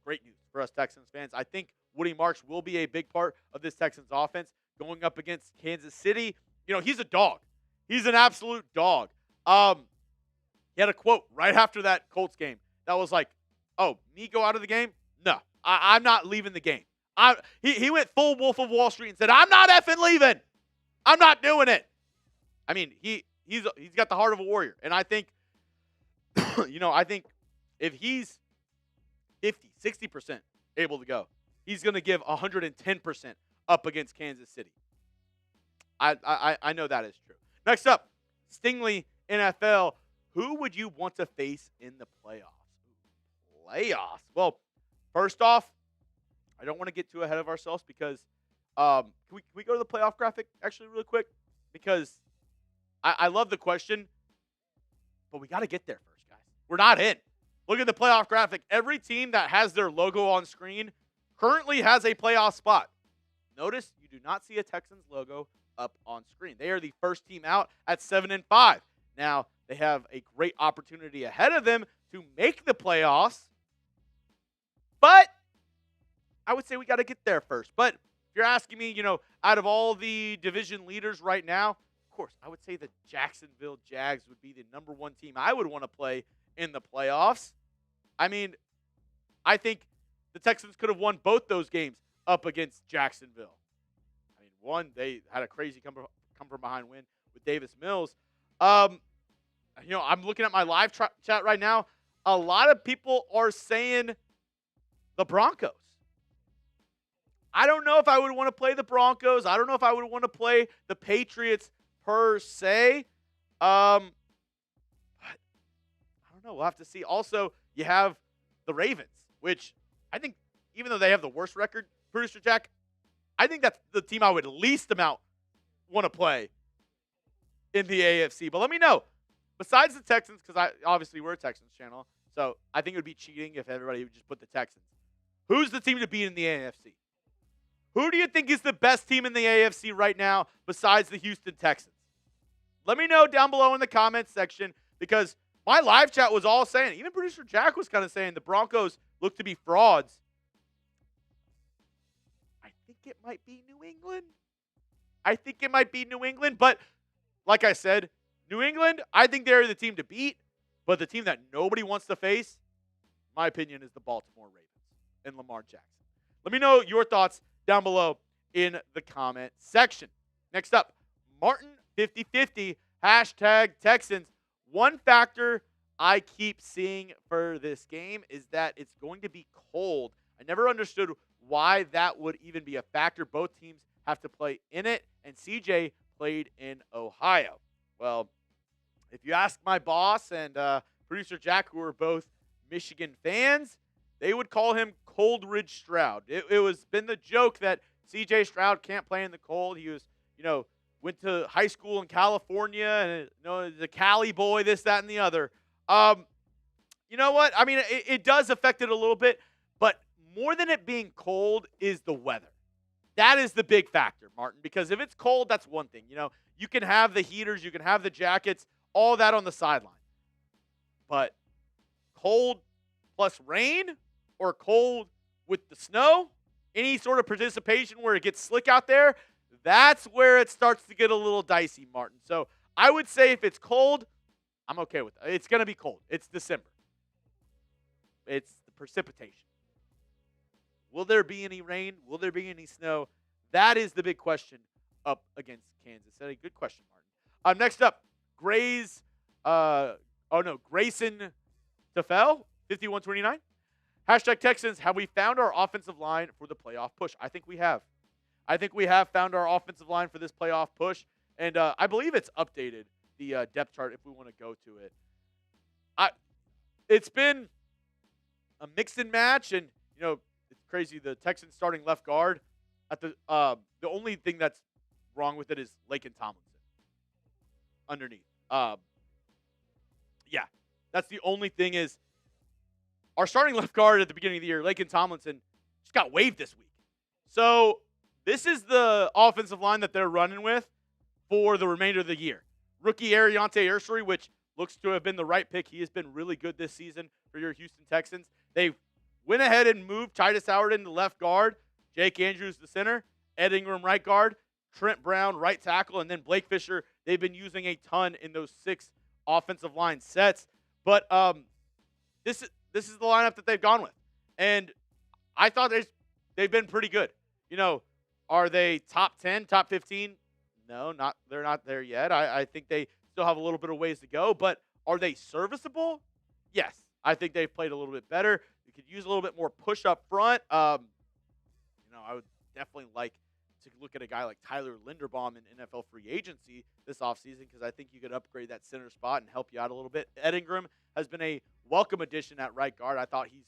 great news for us Texans fans. I think Woody Marks will be a big part of this Texans offense going up against Kansas City. He's a dog. He's an absolute dog. He had a quote right after that Colts game that was like, oh, me go out of the game? No, I'm not leaving the game. He went full Wolf of Wall Street and said, I'm not effing leaving. I'm not doing it. I mean, he's got the heart of a warrior. And I think, I think if he's 50, 60% able to go, he's going to give 110% up against Kansas City. I know that is true. Next up, Stingley NFL. Who would you want to face in the playoffs? Playoffs. Well, first off, I don't want to get too ahead of ourselves because can we go to the playoff graphic actually really quick? Because I love the question, but we got to get there first, guys. We're not in. Look at the playoff graphic. Every team that has their logo on screen currently has a playoff spot. Notice you do not see a Texans logo up on screen. They are the first team out at 7-5. Now, they have a great opportunity ahead of them to make the playoffs, but I would say we got to get there first. But if you're asking me, out of all the division leaders right now, of course, I would say the Jacksonville Jags would be the number one team I would want to play in the playoffs. I mean, I think the Texans could have won both those games up against Jacksonville. I mean, one, they had a crazy come from behind win with Davis Mills. I'm looking at my live chat right now. A lot of people are saying the Broncos. I don't know if I would want to play the Broncos. I don't know if I would want to play the Patriots per se. But I don't know. We'll have to see. Also, you have the Ravens, which I think, even though they have the worst record, Producer Jack, I think that's the team I would least amount want to play in the AFC. But let me know. Besides the Texans, because obviously we're a Texans channel, so I think it would be cheating if everybody would just put the Texans. Who's the team to beat in the AFC? Who do you think is the best team in the AFC right now besides the Houston Texans? Let me know down below in the comments section, because my live chat was all saying, even Producer Jack was kind of saying the Broncos look to be frauds. I think it might be New England. But like I said, New England, I think they're the team to beat. But the team that nobody wants to face, my opinion, is the Baltimore Ravens and Lamar Jackson. Let me know your thoughts down below in the comment section. Next up, Martin5050. Hashtag Texans. One factor I keep seeing for this game is that it's going to be cold. I never understood why that would even be a factor. Both teams have to play in it, and CJ played in Ohio. Well, if you ask my boss and producer Jack, who are both Michigan fans, they would call him Coldridge Stroud. It was been the joke that CJ Stroud can't play in the cold. He was, went to high school in California and the Cali boy, this, that, and the other. You know what? I mean, it does affect it a little bit, but more than it being cold is the weather. That is the big factor, Martin, because if it's cold, that's one thing. You can have the heaters, you can have the jackets, all that on the sideline. But cold plus rain or cold with the snow, any sort of participation where it gets slick out there, that's where it starts to get a little dicey, Martin. So I would say if it's cold, I'm okay with it. It's going to be cold. It's December. It's the precipitation. Will there be any rain? Will there be any snow? That is the big question up against Kansas City. Good question, Martin. Next up, Grayson Tefel, 5129. Hashtag Texans, have we found our offensive line for the playoff push? I think we have. I think we have found our offensive line for this playoff push, and I believe it's updated, the depth chart, if we want to go to it. It's been a Mixon match, and, it's crazy. The Texans starting left guard, at the only thing that's wrong with it is Laken Tomlinson underneath. Yeah, that's the only thing is our starting left guard at the beginning of the year, Laken Tomlinson, just got waived this week. So this is the offensive line that they're running with for the remainder of the year. Rookie Ariante Ursary, which looks to have been the right pick. He has been really good this season for your Houston Texans. They went ahead and moved Titus Howard into left guard, Jake Andrews the center, Ed Ingram right guard, Trent Brown right tackle, and then Blake Fisher. They've been using a ton in those 6 offensive line sets. But this is the lineup that they've gone with. And I thought they've been pretty good. Are they top 10, top 15? No, they're not there yet. I think they still have a little bit of ways to go. But are they serviceable? Yes. I think they've played a little bit better. You could use a little bit more push up front. I would definitely like to look at a guy like Tyler Linderbaum in NFL free agency this offseason because I think you could upgrade that center spot and help you out a little bit. Ed Ingram has been a welcome addition at right guard. I thought he's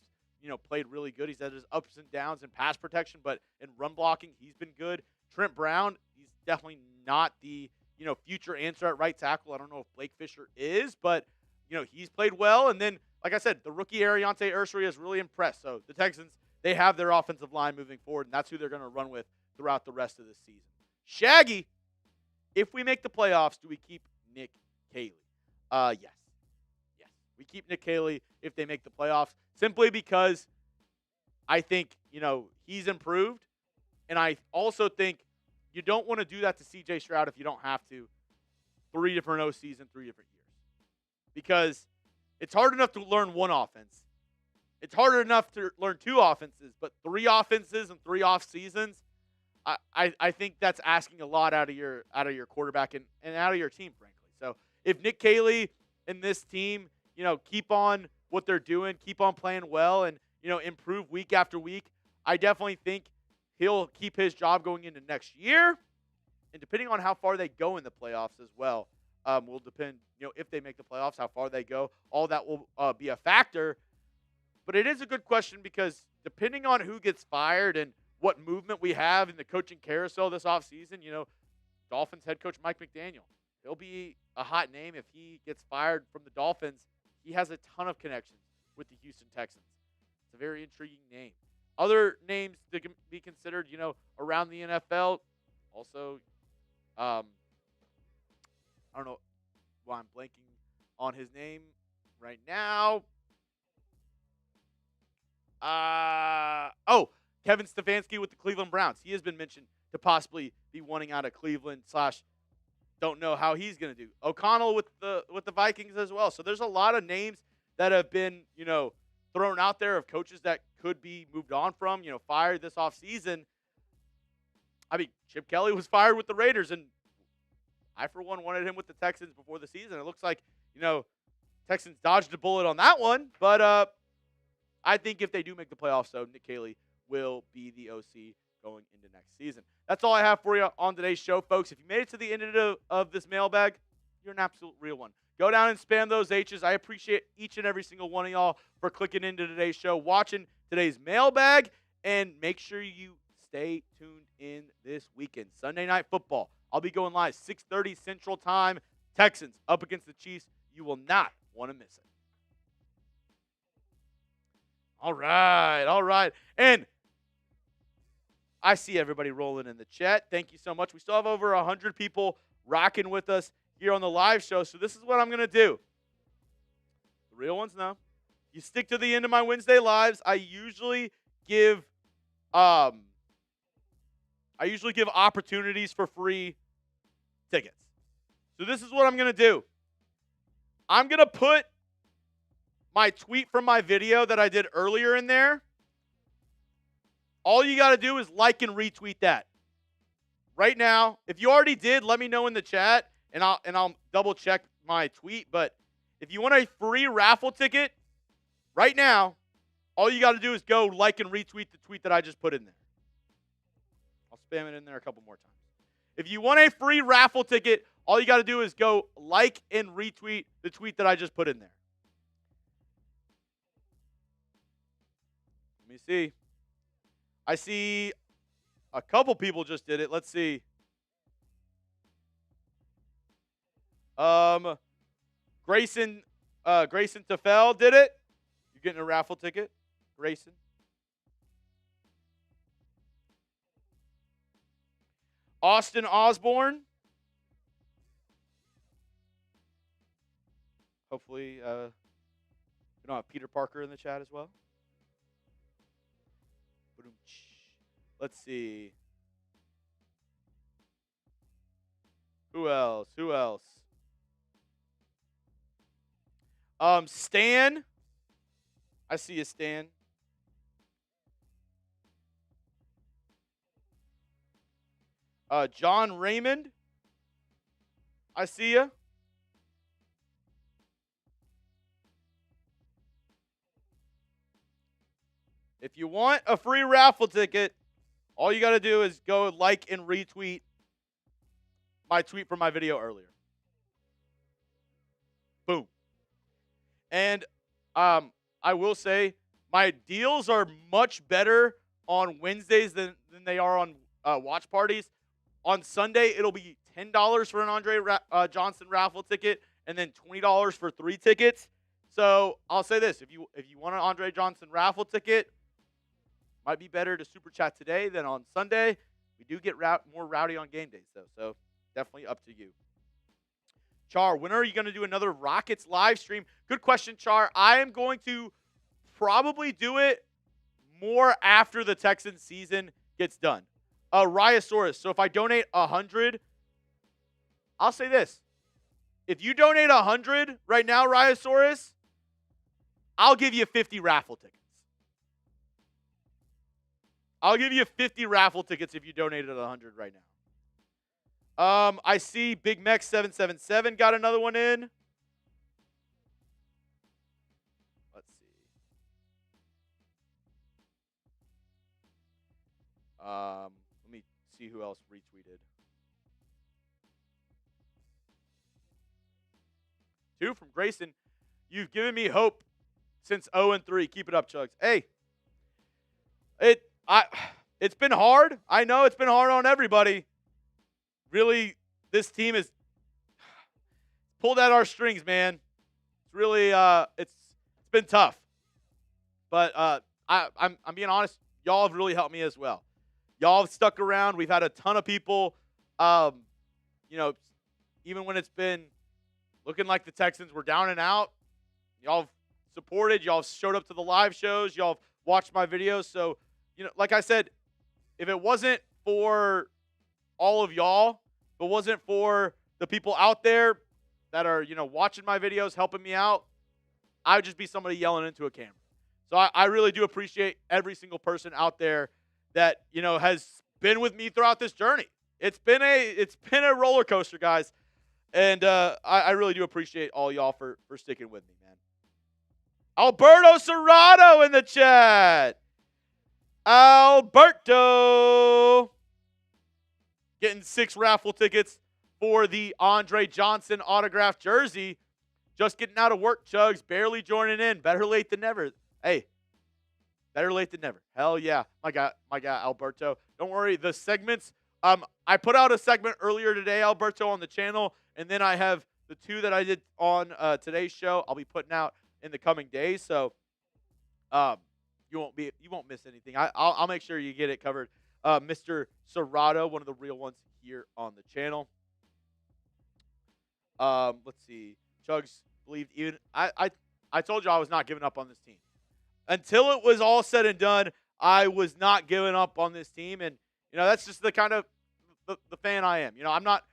played really good. He's had his ups and downs in pass protection, but in run blocking, he's been good. Trent Brown, he's definitely not the future answer at right tackle. I don't know if Blake Fisher is, but he's played well. And then, like I said, the rookie Ariante Ursary has really impressed. So the Texans, they have their offensive line moving forward, and that's who they're going to run with throughout the rest of the season. Shaggy, if we make the playoffs, do we keep Nick Caley? Yes. We keep Nick Caley if they make the playoffs, simply because I think, he's improved. And I also think you don't want to do that to CJ Stroud if you don't have to. 3 different OCs in 3 different years. Because it's hard enough to learn one offense. It's harder enough to learn 2 offenses, but 3 offenses and 3 off seasons, I think that's asking a lot out of your quarterback and out of your team, frankly. So if Nick Caley and this team, keep on what they're doing, keep on playing well, and improve week after week, I definitely think he'll keep his job going into next year. And depending on how far they go in the playoffs as well, will depend, if they make the playoffs, how far they go. All that will be a factor. But it is a good question because depending on who gets fired and what movement we have in the coaching carousel this offseason, Dolphins head coach Mike McDaniel, he'll be a hot name if he gets fired from the Dolphins. He has a ton of connections with the Houston Texans. It's a very intriguing name. Other names that can be considered, around the NFL. Also, I don't know why I'm blanking on his name right now. Kevin Stefanski with the Cleveland Browns. He has been mentioned to possibly be wanting out of Cleveland / don't know how he's going to do. O'Connell with the Vikings as well. So there's a lot of names that have been, thrown out there of coaches that could be moved on from, fired this offseason. I mean, Chip Kelly was fired with the Raiders, and I, for one, wanted him with the Texans before the season. It looks like, Texans dodged a bullet on that one. But I think if they do make the playoffs, so Nick Caley will be the OC going into next season. That's all I have for you on today's show, folks. If you made it to the end of this mailbag, you're an absolute real one. Go down and spam those H's. I appreciate each and every single one of y'all for clicking into today's show, watching today's mailbag, and make sure you stay tuned in this weekend. Sunday Night Football. I'll be going live 6:30 Central Time. Texans up against the Chiefs. You will not want to miss it. All right. And I see everybody rolling in the chat. Thank you so much. We still have over 100 people rocking with us here on the live show. So this is what I'm going to do. The real ones know. You stick to the end of my Wednesday lives. I usually give opportunities for free tickets. So this is what I'm going to do. I'm going to put my tweet from my video that I did earlier in there. All you got to do is like and retweet that. Right now, if you already did, let me know in the chat, and I'll double check my tweet. But if you want a free raffle ticket, right now, all you got to do is go like and retweet the tweet that I just put in there. I'll spam it in there a couple more times. If you want a free raffle ticket, all you got to do is go like and retweet the tweet that I just put in there. Let me see. I see a couple people just did it. Let's see. Grayson Tefel did it. You're getting a raffle ticket, Grayson. Austin Osborne. Hopefully, we don't have Peter Parker in the chat as well. Let's see. Who else? Stan. I see you, Stan. John Raymond. I see you. If you want a free raffle ticket, all you got to do is go like and retweet my tweet from my video earlier. Boom. And I will say my deals are much better on Wednesdays than they are on watch parties. On Sunday, it'll be $10 for an Andre Johnson raffle ticket and then $20 for 3 tickets. So I'll say this. If you want an Andre Johnson raffle ticket, might be better to super chat today than on Sunday. We do get more rowdy on game days, though, so definitely up to you. Char, when are you going to do another Rockets live stream? Good question, Char. I am going to probably do it more after the Texans season gets done. Ryosaurus, so if I donate 100, I'll say this. If you donate 100 right now, Ryosaurus, I'll give you 50 raffle tickets. I'll give you 50 raffle tickets if you donated 100 right now. I see Big Mech 777 got another one in. Let's see. Let me see who else retweeted. 2 from Grayson. You've given me hope since 0-3. Keep it up, Chuggs. Hey, it's been hard. I know it's been hard on everybody. Really, this team has pulled at our strings, man. It's really it's been tough. But I'm being honest. Y'all have really helped me as well. Y'all have stuck around. We've had a ton of people. Even when it's been looking like the Texans were down and out, y'all have supported. Y'all have showed up to the live shows. Y'all have watched my videos. So, like I said, if it wasn't for all of y'all, if it wasn't for the people out there that are, watching my videos, helping me out, I would just be somebody yelling into a camera. So I really do appreciate every single person out there that, has been with me throughout this journey. It's been a roller coaster, guys. And I really do appreciate all y'all for sticking with me, man. Alberto Serrato in the chat. Alberto getting 6 raffle tickets for the Andre Johnson autographed jersey. Just getting out of work, Chuggs. Barely joining in. Better late than never. Hey, better late than never. Hell yeah. My guy, Alberto. Don't worry. The segments, I put out a segment earlier today, Alberto, on the channel, and then I have the 2 that I did on today's show. I'll be putting out in the coming days, so you won't miss anything. I'll make sure you get it covered. Mr. Serrato, one of the real ones here on the channel. Let's see. Chuggs believed even I told you I was not giving up on this team. Until it was all said and done, I was not giving up on this team, and that's just the kind of the fan I am. I'm not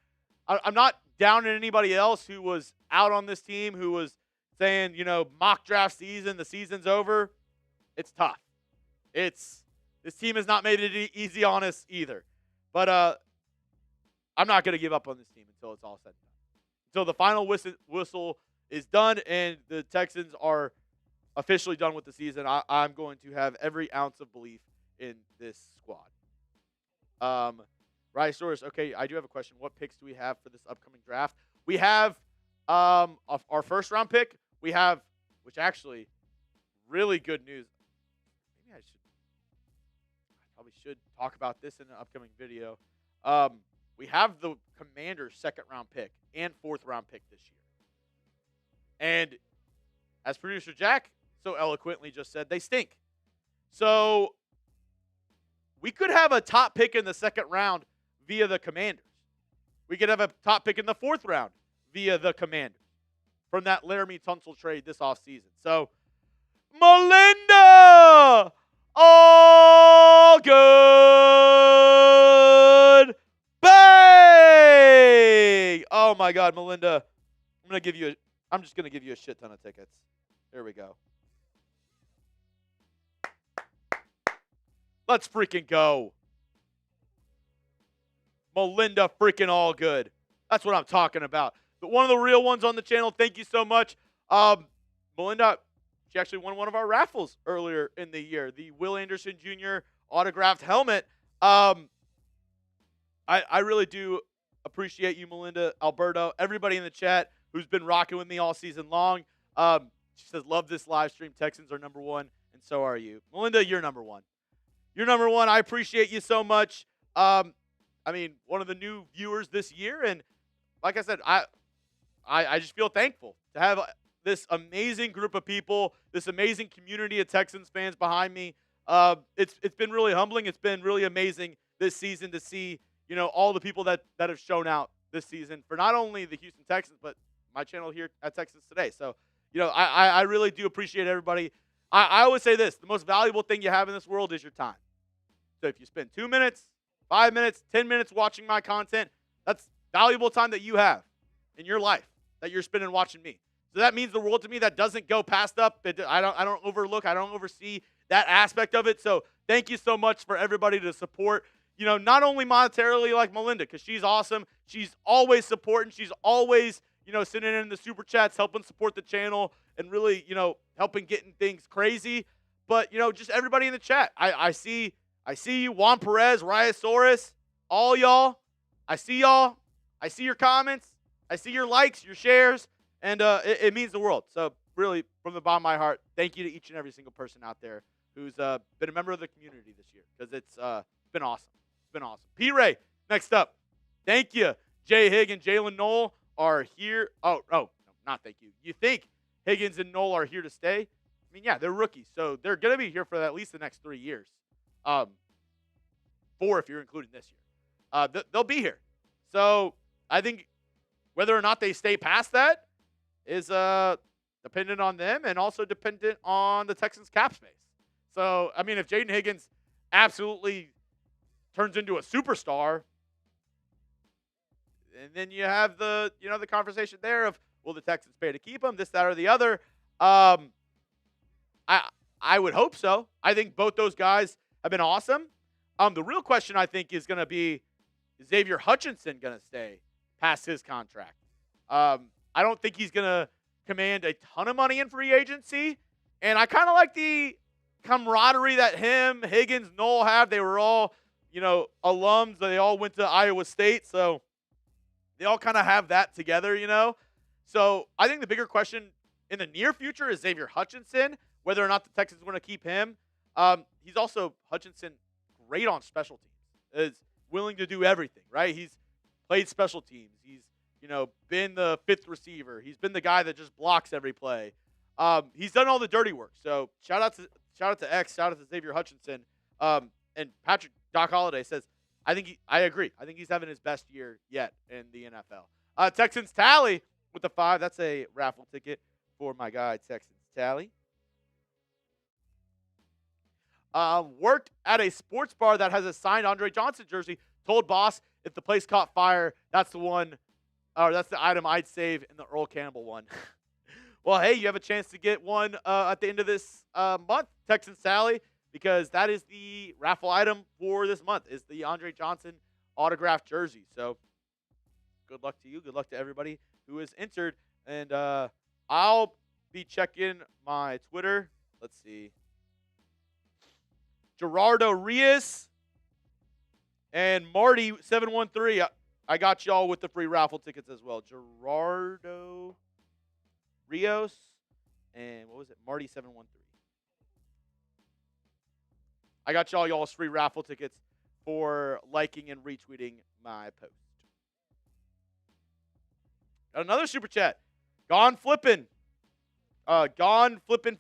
down on anybody else who was out on this team, who was saying, mock draft season, the season's over. It's tough. This team has not made it easy on us either. But I'm not going to give up on this team until it's all said and done. Until the final whistle is done and the Texans are officially done with the season, I'm going to have every ounce of belief in this squad. Rhinosaurus, okay, I do have a question. What picks do we have for this upcoming draft? We have our first-round pick. We have, which actually, really good news. Maybe I probably should talk about this in an upcoming video. We have the Commanders' second-round pick and fourth-round pick this year. And as producer Jack so eloquently just said, they stink. So we could have a top pick in the second round via the Commanders. We could have a top pick in the fourth round via the Commanders from that Laramie Tunsil trade this offseason. So, Melinda, all good. Bang! Oh my God, Melinda, I'm just gonna give you a shit ton of tickets. There we go. Let's freaking go. Melinda freaking all good. That's what I'm talking about. But one of the real ones on the channel, thank you so much. Melinda, she actually won one of our raffles earlier in the year, the Will Anderson Jr. autographed helmet. I really do appreciate you, Melinda, Alberto, everybody in the chat who's been rocking with me all season long. She says, love this live stream. Texans are number one, and so are you. Melinda, you're number one. You're number one. I appreciate you so much. One of the new viewers this year, and like I said, I just feel thankful to have this amazing group of people, this amazing community of Texans fans behind me. It's been really humbling. It's been really amazing this season to see, all the people that have shown out this season for not only the Houston Texans, but my channel here at Texans Today. So, I really do appreciate everybody. I always say this, the most valuable thing you have in this world is your time. So if you spend 2 minutes, 5 minutes, 10 minutes watching my content, that's valuable time that you have in your life that you're spending watching me. So that means the world to me. That doesn't go past up. I don't overlook. I don't oversee that aspect of it. So thank you so much for everybody to support, not only monetarily like Melinda, because she's awesome. She's always supporting. She's always, sending in the super chats, helping support the channel and really, helping getting things crazy. But, just everybody in the chat. I see you, Juan Perez, Ryosaurus, all y'all. I see y'all. I see your comments. I see your likes, your shares, and it means the world. So really, from the bottom of my heart, thank you to each and every single person out there who's been a member of the community this year, because it's been awesome. It's been awesome. P-Ray, next up. Thank you. Jay Higg and Jalen Knoll are here. Oh, no, not thank you. You think Higgins and Knoll are here to stay? Yeah, they're rookies, so they're going to be here for at least the next 3 years. 4 if you're including this year. They'll be here. So I think whether or not they stay past that is dependent on them and also dependent on the Texans cap space. So, if Jaden Higgins absolutely turns into a superstar, and then you have the conversation there of, will the Texans pay to keep him, this, that, or the other? I would hope so. I think both those guys have been awesome. The real question, I think, is going to be, is Xavier Hutchinson going to stay past his contract? I don't think he's going to command a ton of money in free agency. And I kind of like the camaraderie that him, Higgins, Noel have. They were all, alums. They all went to Iowa State. So they all kind of have that together. So I think the bigger question in the near future is Xavier Hutchinson, whether or not the Texans want to keep him. He's also, Hutchinson, great on special teams, is willing to do everything, right? He's played special teams. He's, been the fifth receiver. He's been the guy that just blocks every play. He's done all the dirty work. So shout out to X, shout out to Xavier Hutchinson. And Patrick Doc Holliday says, I agree. I think he's having his best year yet in the NFL. Texans Tally with the 5. That's a raffle ticket for my guy Texans Tally. Worked at a sports bar that has a signed Andre Johnson jersey. Told boss if the place caught fire, that's the item I'd save in the Earl Campbell one. Well, hey, you have a chance to get one at the end of this month, Texans Tally, because that is the raffle item for this month, is the Andre Johnson autographed jersey. So good luck to you. Good luck to everybody who is entered. And I'll be checking my Twitter. Let's see. Gerardo Rios and Marty713. I got y'all with the free raffle tickets as well. Gerardo Rios and what was it? Marty713. I got y'all's free raffle tickets for liking and retweeting my post. Got another super chat. Gone flipping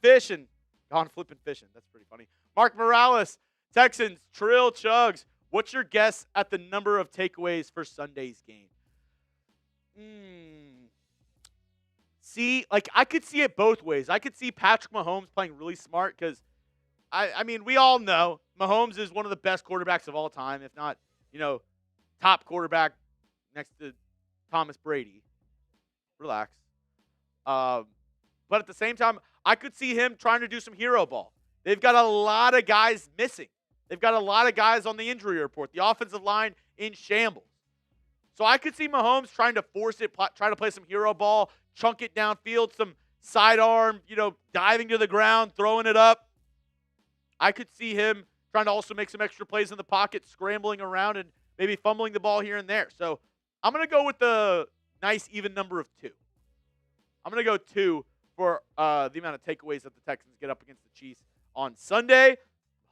fishing. That's pretty funny. Mark Morales, Texans, Trill Chuggs. What's your guess at the number of takeaways for Sunday's game? See, I could see it both ways. I could see Patrick Mahomes playing really smart because, I mean, we all know Mahomes is one of the best quarterbacks of all time, if not, top quarterback next to Thomas Brady. Relax. But at the same time, I could see him trying to do some hero ball. They've got a lot of guys missing. They've got a lot of guys on the injury report. The offensive line in shambles. So I could see Mahomes trying to force it, try to play some hero ball, chunk it downfield, some sidearm, diving to the ground, throwing it up. I could see him trying to also make some extra plays in the pocket, scrambling around, and maybe fumbling the ball here and there. So I'm going to go with the nice even number of 2. I'm going to go 2 for the amount of takeaways that the Texans get up against the Chiefs on Sunday.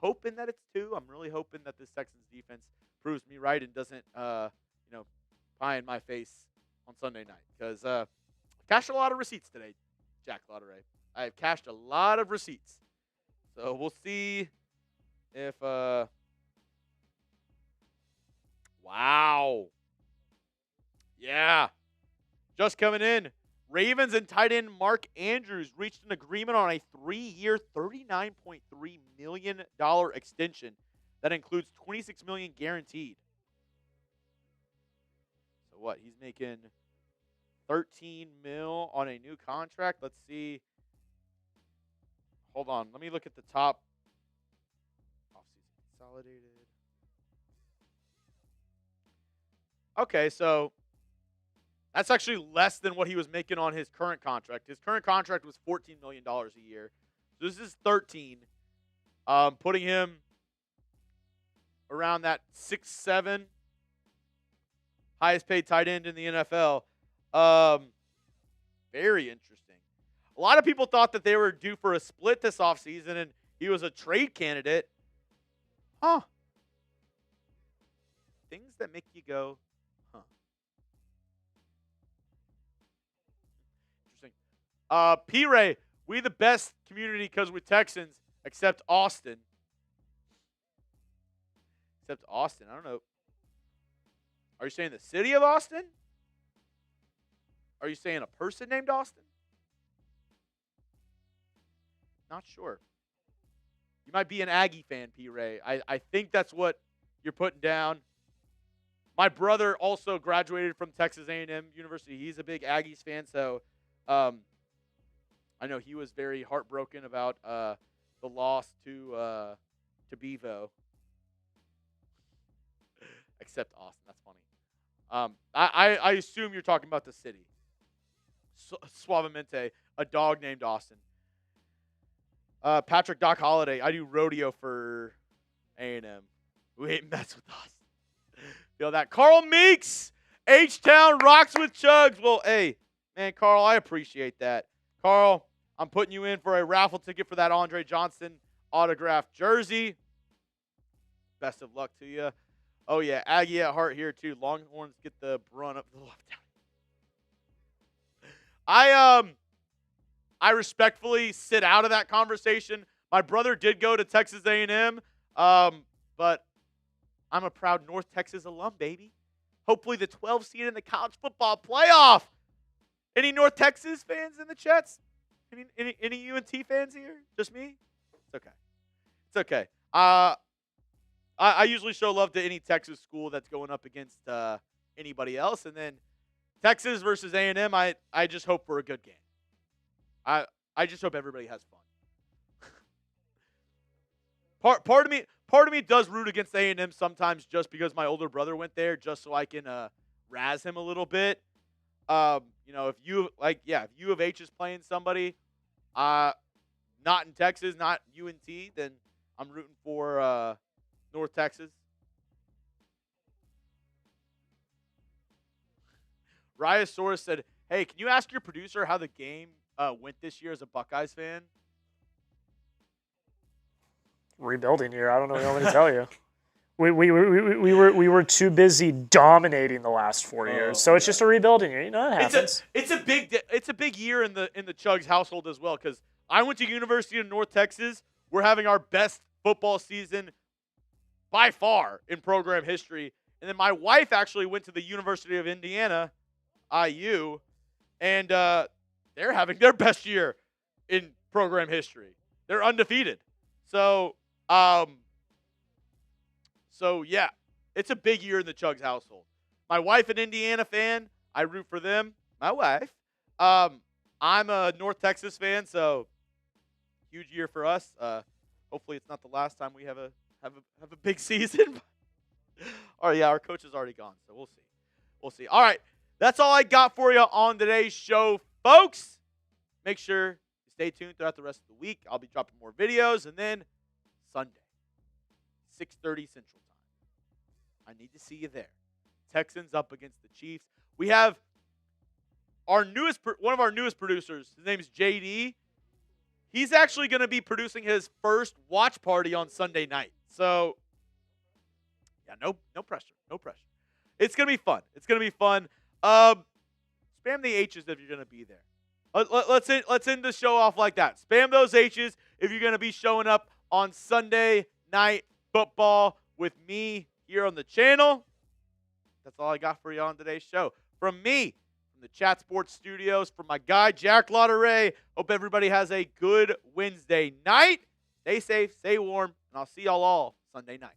Hoping that it's 2. I'm really hoping that this Texans defense proves me right and doesn't, pie in my face on Sunday night. Because I cashed a lot of receipts today, Jack Lotteray. I've cashed a lot of receipts. So we'll see if wow. Yeah. Just coming in. Ravens and tight end Mark Andrews reached an agreement on a 3-year, $39.3 million extension that includes $26 million guaranteed. So what? He's making $13 million on a new contract. Let's see. Hold on. Let me look at the top. Offseason consolidated. Okay, so that's actually less than what he was making on his current contract. His current contract was $14 million a year. So this is 13, putting him around that 6'7", highest paid tight end in the NFL. Very interesting. A lot of people thought that they were due for a split this offseason, and he was a trade candidate. Huh. Things that make you go, huh. Interesting. P-Ray, we the best community because we're Texans, except Austin. Except Austin. I don't know. Are you saying the city of Austin? Are you saying a person named Austin? Not sure. You might be an Aggie fan, P-Ray. I think that's what you're putting down. My brother also graduated from Texas A&M University. He's a big Aggies fan, so I know he was very heartbroken about the loss to Bevo. Except Austin. That's funny. I assume you're talking about the city. Suavemente, a dog named Austin. Patrick Doc Holiday, I do rodeo for A&M. We ain't mess with us. Feel that. Carl Meeks, H-Town rocks with Chuggs. Well, hey, man, Carl, I appreciate that. Carl, I'm putting you in for a raffle ticket for that Andre Johnson autographed jersey. Best of luck to you. Oh, yeah, Aggie at heart here, too. Longhorns get the brunt of the left down. I respectfully sit out of that conversation. My brother did go to Texas A&M, but I'm a proud North Texas alum, baby. Hopefully the 12 seed in the college football playoff. Any North Texas fans in the chats? Any UNT fans here? Just me? It's okay. It's okay. I usually show love to any Texas school that's going up against anybody else, and then Texas versus A&M. I just hope for a good game. I just hope everybody has fun. Part of me does root against A&M sometimes just because my older brother went there, just so I can razz him a little bit. If U of H is playing somebody, not in Texas, not UNT, then I'm rooting for North Texas. Ryosaurus said, "Hey, can you ask your producer how the game went this year as a Buckeyes fan?" Rebuilding year. I don't know what you want me to tell you. We were too busy dominating the last 4 years, so it's just a rebuilding year. You know, it happens. It's a big year in the Chuggs household as well, because I went to University of North Texas. We're having our best football season by far in program history, and then my wife actually went to the University of Indiana, IU, and they're having their best year in program history. They're undefeated. So yeah, it's a big year in the Chuggs household. My wife, an Indiana fan, I root for them. My wife. I'm a North Texas fan, so huge year for us. Hopefully, it's not the last time we have a big season. Oh yeah, our coach is already gone, so we'll see. We'll see. All right, that's all I got for you on today's show, folks. Make sure you stay tuned throughout the rest of the week. I'll be dropping more videos, and then Sunday, 6:30 Central Time. I need to see you there. Texans up against the Chiefs. We have one of our newest producers. His name is JD. He's actually going to be producing his first watch party on Sunday night. So, yeah, no pressure. No pressure. It's going to be fun. It's going to be fun. Spam the H's if you're going to be there. Let's end the show off like that. Spam those H's if you're going to be showing up on Sunday Night Football with me here on the channel. That's all I got for you on today's show. From me, from the Chat Sports Studios, from my guy, Jack Lauderay. Hope everybody has a good Wednesday night. Stay safe, stay warm, and I'll see y'all all Sunday night.